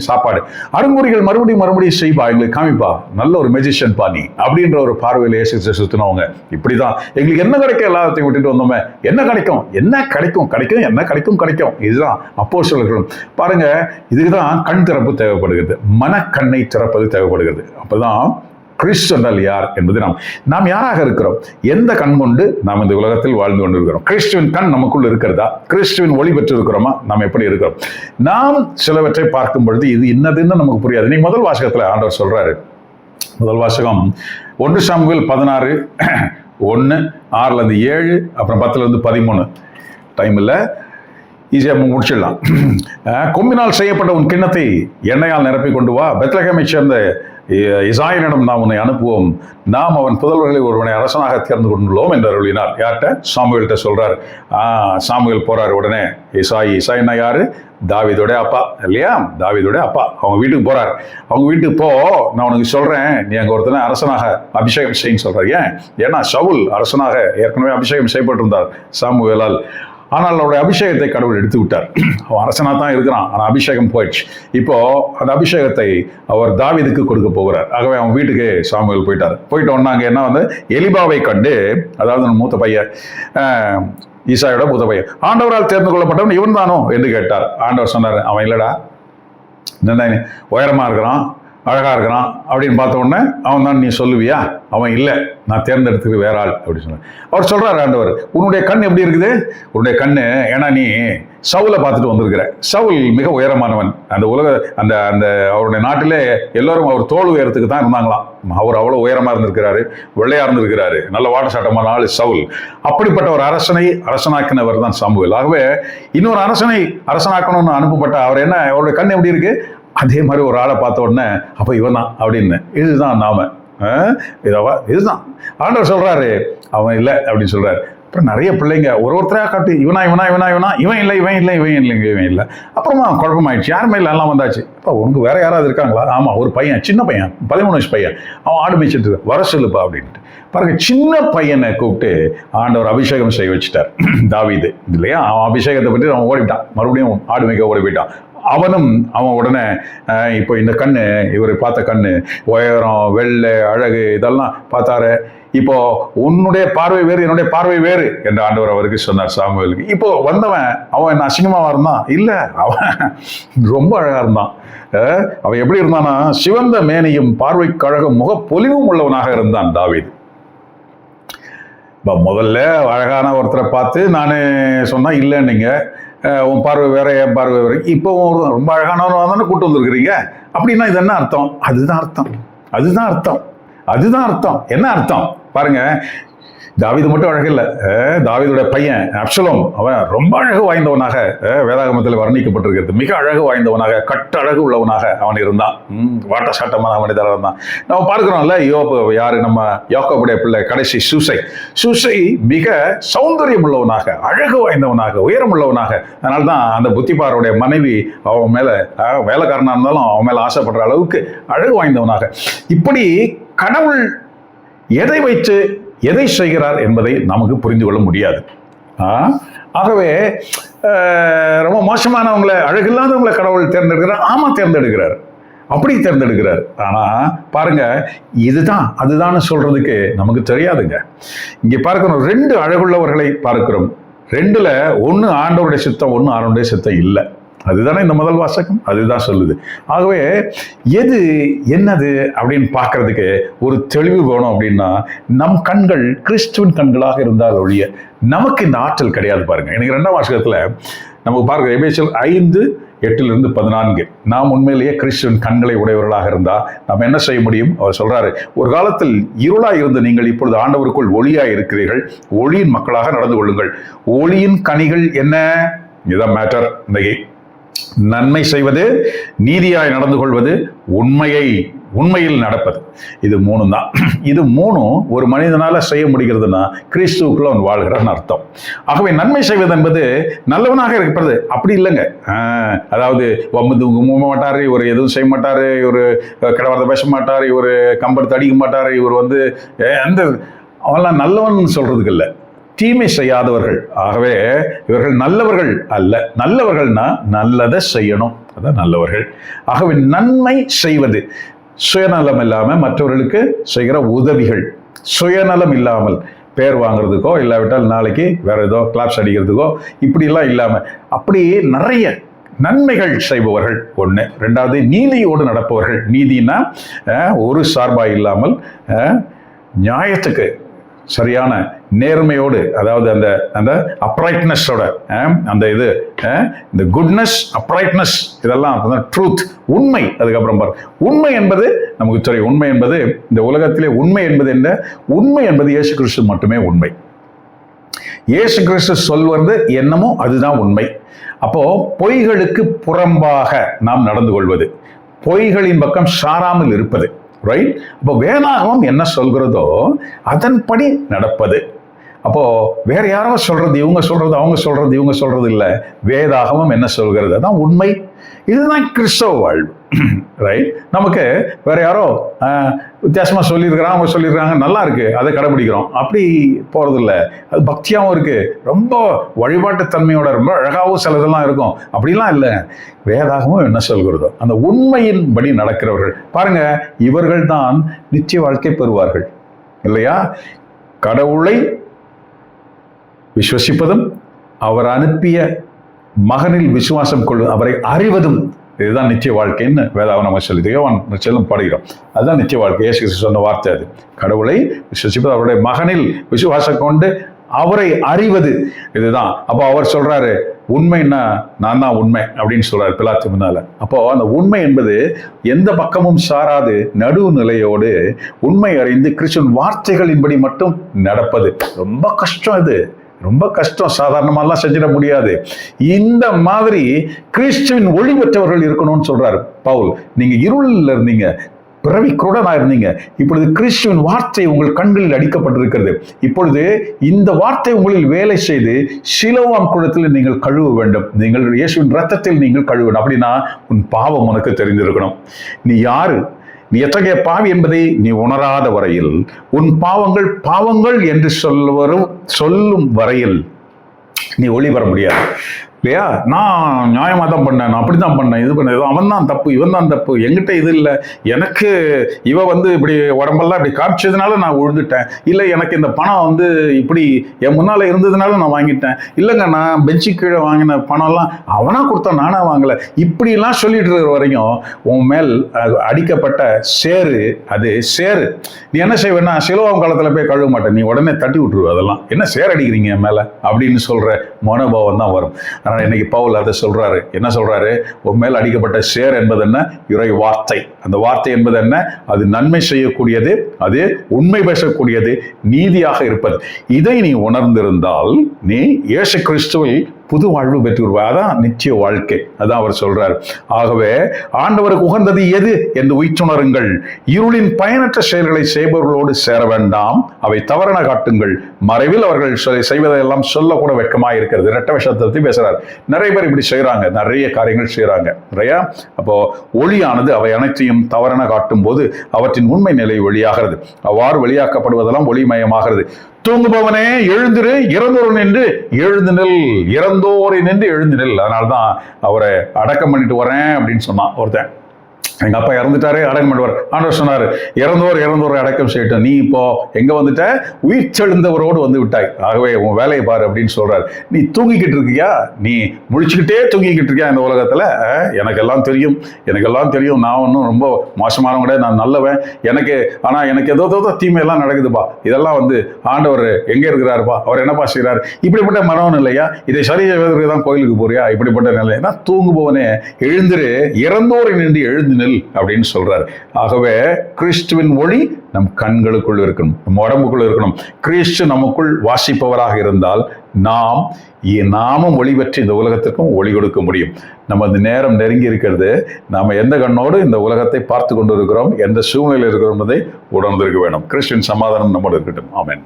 சாப்பாடு அருங்குறிகள் மறுபடியும் செய்வா, எங்களுக்கு காமிப்பா, நல்ல ஒரு மெஜிஷியன் பாணி அப்படின்ற ஒரு பார்வையில் இயேசு சுத்தினவங்க. இப்படிதான் எங்களுக்கு என்ன கிடைக்கும் எல்லாத்தையும் விட்டுட்டு வந்தோமே, என்ன கிடைக்கும். இதுதான் அப்போஸ்தலர்களும் பாருங்க. இதுக்குதான் கண் திறப்பு தேவைப்படுகிறது, மனக்கண்ணை திறப்பது தேவைப்படுகிறது. அப்பதான் கிறிஸ்து என்றால் யார் என்பது நாம் யாராக இருக்கிறோம், எந்த கண் கொண்டு நாம் இந்த உலகத்தில் வாழ்ந்து கொண்டு இருக்கிறோம். கிறிஸ்துவின் கண் நமக்குள் இருக்கிறதா? கிறிஸ்துவின் ஒளி பெற்று இருக்கிறோமா? நாம் எப்படி இருக்கிறோம்? நாம் சிலவற்றை பார்க்கும் பொழுது இது இன்னதுன்னு நமக்கு புரியாது. நீ முதல் வாசகத்துல ஆண்டவர் சொல்றாரு, முதல் வாசகம் 1 சாமுவேல் 16:1-6-7, அப்புறம் 10-13. டைம் இல்லை, ஈஸியாக முடிச்சிடலாம். கொம்பினால் செய்யப்பட்ட உன் கிண்ணத்தை எண்ணெயால் நிரப்பி கொண்டு வா, பெத்லகேமை சேர்ந்த இசாயினிடம் நாம் உன்னை அனுப்புவோம், நாம் அவன் புதல்வர்களை ஒருவனை அரசனாக தேர்ந்து கொண்டுள்ளோம் என்று அருளினார். யார்கிட்ட? சாமுவேல்கிட்ட சொல்றாரு. சாமுவேல் போறாரு. உடனே இசாயின்னா யாரு? தாவீதோட அப்பா இல்லையா? தாவீதோட அப்பா. அவங்க வீட்டுக்கு போறாரு. அவங்க வீட்டுக்கு போ, நான் உனக்கு சொல்றேன், நீ அங்க ஒருத்தனை அரசனாக அபிஷேகம் செய்யன்னு சொல்றாரு. ஏன்னா சவுல் அரசனாக ஏற்கனவே அபிஷேகம் செய்யப்பட்டிருந்தார் சாமுவேலால். ஆனால் அவருடைய அபிஷேகத்தை கடவுள் எடுத்து விட்டார். அவன் அரசனா தான் இருக்கிறான், ஆனால் அபிஷேகம் போயிடுச்சு. இப்போ அந்த அபிஷேகத்தை அவர் தாவீதுக்கு கொடுக்க போகிறார். ஆகவே அவன் வீட்டுக்கு சாமுவேல் போயிட்டு ஒன்னாங்க. என்ன எலிபாவை கண்டு, அதாவது மூத்த பையன், ஈசாயோட மூத்த பையன், ஆண்டவரால் தேர்ந்து கொள்ளப்பட்டவன் இவன் தானோ என்று கேட்டார். ஆண்டவர் சொன்னார், அவன் இல்லடா, உயரமா இருக்கிறான், அழகா இருக்கிறான் அப்படின்னு பார்த்த உடனே அவன் தான் நீ சொல்லுவியா? அவன் இல்லை, நான் தேர்ந்தெடுத்துக்கு வேற ஆள் அப்படின்னு சொன்னார். அவர் சொல்றாரு, ஆண்டவர், உன்னுடைய கண் எப்படி இருக்குது? உன்னுடைய கண்ணு, ஏன்னா நீ சவுலை பார்த்துட்டு வந்திருக்கிற. சவுல் மிக உயரமானவன். அந்த அந்த அந்த அவருடைய நாட்டிலே எல்லாரும் அவர் தோல் உயரத்துக்கு தான் இருந்தாங்களாம். அவர் அவ்வளவு உயரமா இருந்திருக்கிறாரு, வெள்ளையா இருந்திருக்கிறாரு, நல்ல வாட்ட சாட்டமான ஆள் சவுல். அப்படிப்பட்ட ஒரு அரசனாக்கினவர் தான் சாமுவேல். ஆகவே இன்னொரு அரசனாக்கணும்னு அனுப்பப்பட்ட அவர் என்ன, அவருடைய கண் எப்படி இருக்கு? அதே மாதிரி ஒரு ஆளை பார்த்த உடனே அப்ப இவன் தான் அப்படின்னு, இதுதான் நாம இதுதான் ஆண்டவர் சொல்றாரு. அவன் இல்லை அப்படின்னு சொல்றாரு. அப்புறம் நிறைய பிள்ளைங்க ஒருத்தரையா காட்டு, இவன் இல்லை. அப்புறமா குழப்பமாயிடுச்சு, யாருமே இல்லை, எல்லாம் வந்தாச்சு. அப்போ உனக்கு வேற யாராவது இருக்காங்களா? ஆமா, ஒரு பையன், சின்ன பையன், 13 வயசு பையன், அவன் ஆடு மேய்ச்சிட்டு வர சொல்லுப்பா அப்படின்ட்டு. பாருங்க, சின்ன பையனை கூப்பிட்டு ஆண்டவர் அபிஷேகம் செய்ய வச்சுட்டார். தாவீது இல்லையா? அவன் அபிஷேகத்தை பற்றி அவன் ஓடிட்டான், மறுபடியும் ஆடு மேய்க்க ஓடி போயிட்டான். அவன் உடனே இப்போ இந்த கண்ணு, இவரை பார்த்த கண்ணு, உயரம், வெள்ளை, அழகு, இதெல்லாம் பார்த்தாரு. இப்போ உன்னுடைய பார்வை வேறு, என்னுடைய பார்வை வேறு என்று ஆண்டவர் அவருக்கு சொன்னார் சாமுவேலுக்கு. இப்போ வந்தவன் அவன் என்ன அசிங்கமாவா இருந்தான்? இல்ல, அவன் ரொம்ப அழகா இருந்தான். அவன் எப்படி இருந்தானா, சிவந்த மேனியும் பார்வைக்கு அழகும் முகப்பொலிவும் உள்ளவனாக இருந்தான் தாவீது. முதல்ல அழகான ஒருத்தரை பார்த்து நான் சொன்னா இல்லைன்னீங்க, உன் பார்வை வேற, என் பார்வை வேற. இப்போ ரொம்ப அழகானவன் தானே கூட்டு வந்திருக்கிறீங்க அப்படின்னா இது என்ன அர்த்தம்? அதுதான் அர்த்தம். என்ன அர்த்தம் பாருங்க. தாவீது மட்டும் அழகு இல்லை, தாவீதுடைய பையன் அப்சலோம், அவன் ரொம்ப அழகு வாய்ந்தவனாக வேதாகமத்தில் வர்ணிக்கப்பட்டிருக்கிறது. மிக அழகு வாய்ந்தவனாக, கட்டழகு உள்ளவனாக அவன் இருந்தான். வாட்ட சாட்டமான மனிதராக இருந்தான். நம்ம பார்க்கிறோம்ல, யாரு, நம்ம யாக்கோபுடைய பிள்ளை கடைசி சூசை மிக சௌந்தரியம் உள்ளவனாக, அழகு வாய்ந்தவனாக, உயரம் உள்ளவனாக. அதனால தான் அந்த புத்திபாருடைய மனைவி அவன் மேல, வேலைக்காரனா இருந்தாலும் அவன் மேல ஆசைப்படுற அளவுக்கு அழகு வாய்ந்தவனாக. இப்படி கடவுள் எதை வைத்து எதை செய்கிறார் என்பதை நமக்கு புரிந்து கொள்ள முடியாது. ஆகவே ரொம்ப மோசமானவங்களை, அழகில்லாதவங்களை கடவுள் தேர்ந்தெடுக்கிறார். தேர்ந்தெடுக்கிறார், அப்படி தேர்ந்தெடுக்கிறார். ஆனா பாருங்க, இதுதான் அதுதான் சொல்றதுக்கு நமக்கு தெரியாதுங்க. இங்க பார்க்கிறோம், 2 அழகுள்ளவர்களை பார்க்கிறோம். 2ல ஒன்னு ஆண்டவருடைய சித்தம், ஒன்னு ஆண்டவருடைய சித்தம் இல்லை. அதுதானே இந்த முதல் வாசகம், அதுதான் சொல்லுது. ஆகவே எது என்னது அப்படின்னு பார்க்கறதுக்கு ஒரு தெளிவு வேணும். அப்படின்னா நம் கண்கள் கிறிஸ்துவின் கண்களாக இருந்தால் ஒழிய நமக்கு இந்த ஆற்றல் கிடையாது. பாருங்க, எனக்கு 2ஆம் வாசகத்துல நமக்கு பார்க்க எபேசியர் 5:8-14, நாம் உண்மையிலேயே கிறிஸ்துவின் கண்களை உடையவர்களாக இருந்தா நம்ம என்ன செய்ய முடியும்? அவர் சொல்றாரு, ஒரு காலத்தில் இருளாய் இருந்த நீங்கள் இப்பொழுது ஆண்டவருக்குள் ஒளியாய் இருக்கிறீர்கள், ஒளியின் மக்களாக நடந்து கொள்ளுங்கள். ஒளியின் கனிகள் என்ன? இதுதான் மேட்டர். இன்னைக்கு நன்மை செய்வது, நீதியாய் நடந்து கொள்வது, உண்மையில் நடப்பது. இது மூணும் தான். இது மூணும் ஒரு மனிதனால செய்ய முடிகிறதுனா கிறிஸ்துவுக்குள்ள அவன் வாழ்கிறான்னு அர்த்தம். ஆகவே நன்மை செய்வது என்பது நல்லவனாக இருப்பது அப்படி இல்லைங்க. அதாவது மாட்டாரு, இவர் எதுவும் செய்ய மாட்டாரு, இவர் கிடவாத பேச மாட்டாரு, இவர் கம்பெடுத்து அடிக்க மாட்டாரு, இவர் வந்து எந்த அவெல்லாம் நல்லவன் சொல்றதுக்கு இல்லை, தீமை செய்யாதவர்கள். ஆகவே இவர்கள் நல்லவர்கள் அல்ல. நல்லவர்கள்னா நல்லதை செய்யணும், அதான் நல்லவர்கள். ஆகவே நன்மை செய்வது, சுயநலம் இல்லாமல் மற்றவர்களுக்கு செய்கிற உதவிகள், சுயநலம் இல்லாமல் பேர் வாங்குறதுக்கோ இல்லாவிட்டால் நாளைக்கு வேற ஏதோ கிளாப்ஸ் அடிக்கிறதுக்கோ இப்படிலாம் இல்லாமல் அப்படி நிறைய நன்மைகள் செய்பவர்கள் ஒன்று. ரெண்டாவது நீதியோடு நடப்பவர்கள். நீதினா ஒரு சார்பாக இல்லாமல் நியாயத்துக்கு சரியான நேர்மையோடு, அதாவது அந்த அந்த அப்ரைட்னஸோட அந்த இது இந்த குட்னஸ், அப்ரைட்னஸ், இதெல்லாம் ட்ரூத், உண்மை. அதுக்கப்புறம் பாரு, உண்மை என்பது நமக்கு தெரியும். உண்மை என்பது இந்த உலகத்திலே உண்மை என்பது என்ன? உண்மை என்பது இயேசு கிறிஸ்து மட்டுமே உண்மை. இயேசு கிறிஸ்து சொல்வது என்னமோ அதுதான் உண்மை. அப்போ பொய்களுக்கு புறம்பாக நாம் நடந்து கொள்வது, பொய்களின் பக்கம் சாராமல் இருப்பது, ரைட்? அப்போ வேதாகமம் என்ன சொல்கிறதோ அதன்படி நடப்பது. அப்போ வேற யாரோ சொல்றது, இவங்க சொல்றது, அவங்க சொல்றது, இவங்க சொல்றது இல்லை. வேதாகமம் என்ன சொல்கிறது அதான் உண்மை. இதுதான் கிறிஸ்தவ வாழ்வு, ரைட்? நமக்கு வேற யாரோ வித்தியாசமா சொல்லியிருக்கிறாங்க, அவங்க சொல்லியிருக்காங்க, நல்லா இருக்கு, அதை கடைபிடிக்கிறோம், அப்படி போறது இல்லை. அது பக்தியாகவும் இருக்கு, ரொம்ப வழிபாட்டு தன்மையோட ரொம்ப அழகாகவும் சிலதெல்லாம் இருக்கும், அப்படிலாம் இல்லை. வேதாகமும் என்ன சொல்கிறதோ அந்த உண்மையின்படி நடக்கிறவர்கள் பாருங்க, இவர்கள் தான் நிச்சய வாழ்க்கை பெறுவார்கள், இல்லையா? கடவுளை விசுவசிப்பதும் அவர் அனுப்பிய மகனில் விசுவாசம் கொள்வது, அவரை அறிவதும், இதுதான் நிச்சய வாழ்க்கைன்னு வேதாகம் நம்ம சொல்லி செல்லும் பாடுகிறோம். அதுதான் நிச்சய வாழ்க்கை. இயேசு சொன்ன வார்த்தை அது. கடவுளை விசுவசிப்பது, அவருடைய மகனில் விசுவாசம் கொண்டு அவரை அறிவது, இதுதான். அப்போ அவர் சொல்றாரு, உண்மைன்னா நான் தான் உண்மை அப்படின்னு சொல்றாரு பிலாத்து முன்னால. அப்போ அந்த உண்மை என்பது எந்த பக்கமும் சாராது நடுவுநிலையோடு உண்மை அறிந்து கிறிஸ்துவின் வார்த்தைகளின்படி மட்டும் நடப்பது. ரொம்ப கஷ்டம், இது ரொம்ப கஷ்டம், சாதாரணமாலாம் செஞ்சிட முடியாது. இந்த மாதிரி கிறிஸ்துவின் ஒளி பெற்றவர்கள் இருக்கணும்னு சொல்றாரு பவுல். நீங்க இருளில் இருந்தீங்க, பிறவி குருடனா இருந்தீங்க, இப்பொழுது கிறிஸ்துவின் வார்த்தை உங்கள் கண்களில் அடிக்கப்பட்டிருக்கிறது. இப்பொழுது இந்த வார்த்தை உங்களில் வேலை செய்து சிலோவாம் குளத்தில் நீங்கள் கழுவ வேண்டும், நீங்கள் இயேசுவின் ரத்தத்தில் நீங்கள் கழுவணும். அப்படின்னா உன் பாவம் உனக்கு தெரிந்திருக்கணும். நீ யாரு, நீ எத்தகைய பாவி என்பதை நீ உணராத வரையில், உன் பாவங்கள் என்று சொல்லும் வரையில் நீ ஒளி பெற முடியாது, இல்லையா? நான் நியாயமாக தான் பண்ணேன், நான் அப்படி தான் பண்ணேன், இது பண்ண, அவன் தான் தப்பு, இவன் தான் தப்பு, என்கிட்ட இது இல்லை, எனக்கு இவ இப்படி உடம்பெல்லாம் இப்படி காமிச்சதுனால நான் விழுந்துட்டேன், இல்லை எனக்கு இந்த பணம் இப்படி என் முன்னால் இருந்ததுனால நான் வாங்கிட்டேன், இல்லைங்க நான் பெஞ்சு கீழே வாங்கின பணம்லாம் அவனா கொடுத்தா நானா வாங்கலை, இப்படிலாம் சொல்லிட்டு இருக்கிற வரைக்கும் உன் மேல் அடிக்கப்பட்ட சேரு, அது சேரு. நீ என்ன செய்வேன்னா சிலோவாம் காலத்தில் போய் கழுவ மாட்டேன், நீ உடனே தட்டி விட்டுருவ, அதெல்லாம் என்ன சேர் அடிக்கிறீங்க என் மேலே அப்படின்னு சொல்கிற மனோபாவம் தான் வரும். ஆனால் இன்னைக்கு பவுல் அதை சொல்றாரு. என்ன சொல்றாரு? உன் மேல் அடிக்கப்பட்ட சேர் என்பது என்ன? இறை வார்த்தை. அந்த வார்த்தை என்பது என்ன? அது நன்மை செய்யக்கூடியது, அது உண்மை பேசக்கூடியது, நீதியாக இருப்பது. இதை நீ உணர்ந்திருந்தால் நீ இயேசு கிறிஸ்துவில் புது வாழ்வு பெற்று வருவாய். அதான் நிச்சய வாழ்க்கை. அதான் அவர் சொல்றார். ஆகவே ஆண்டவருக்கு உகந்தது எது என்று உய்த்துணருங்கள். இருளின் பயனற்ற செயல்களை செய்பவர்களோடு சேர வேண்டாம், அவை தவறென காட்டுங்கள். மறைவில் அவர்கள் செய்வதெல்லாம் சொல்லக்கூட வெட்கமாக இருக்கிறது. இரட்டை விஷயத்தை பேசுறார். நிறைய பேர் இப்படி செய்யறாங்க, நிறைய காரியங்கள் செய்யறாங்க, நிறையா. அப்போ ஒளியானது அவை அனைத்தையும் தவறென காட்டும் போது அவற்றின் உண்மை நிலை வெளியாகிறது. அவ்வாறு வெளியாக்கப்படுவதெல்லாம் ஒளிமயமாகிறது. தூங்குபவனே எழுந்திரு, இறந்தோர் நின்று எழுந்து நெல், இறந்தோரை நின்று எழுந்து நெல். அதனால்தான் அவரை அடக்கம் பண்ணிட்டு வரேன் அப்படின்னு சொன்னான் ஒருத்தன். எங்க அப்பா இறந்துட்டாரு, அடக்கம் பண்ணுவார். ஆண்டவர் சொன்னாரு, இறந்தோரை அடக்கம் செய்யட்டும், நீ இப்போ எங்க வந்துட்ட? உயிர்த்தெழுந்தவரோடு வந்து விட்டாய், ஆகவே உன் வேலையை பாரு அப்படின்னு சொல்றாரு. நீ தூங்கிக்கிட்டு இருக்கியா? நீ முழிச்சுக்கிட்டே தூங்கிக்கிட்டு இருக்கியா இந்த உலகத்துல? எனக்கெல்லாம் தெரியும், நான் ஒன்றும் ரொம்ப மோசமானவங்க கிடையாது, நான் நல்லவன், எனக்கு ஏதோ தீமையெல்லாம் நடக்குதுப்பா, இதெல்லாம் ஆண்டவர் எங்க இருக்கிறாருப்பா, அவர் என்னப்பா செய்யறாரு? இப்படிப்பட்ட மனவன் இல்லையா? இதை சரி செய்வதற்கு தான் கோயிலுக்கு போறியா? இப்படிப்பட்ட நிலை தான். தூங்குபவனே எழுந்திரு, இறந்தோரை நின்று எழுந்து நில் அப்படின்னு சொல்றாரு. ஆகவே கிறிஸ்துவின் ஒளி நம் கண்களுக்குள் இருக்கணும், நம் உடம்புக்குள் இருக்கணும். கிறிஸ்து நமக்குள் வாசிப்பவராக இருந்தால் நாமும் ஒளி பெற்று இந்த உலகத்திற்கும் ஒளி கொடுக்க முடியும். நமது நேரம் நெருங்கி இருக்கிறது. நாம் எந்த கண்ணோடு இந்த உலகத்தை பார்த்து கொண்டு இருக்கிறோம், எந்த சூழ்நிலையில் இருக்கிறோம் என்பதை உணர்ந்திருக்க வேண்டும். கிறிஸ்துவின் சமாதானம் நம்மோடு இருக்கட்டும். ஆமென்.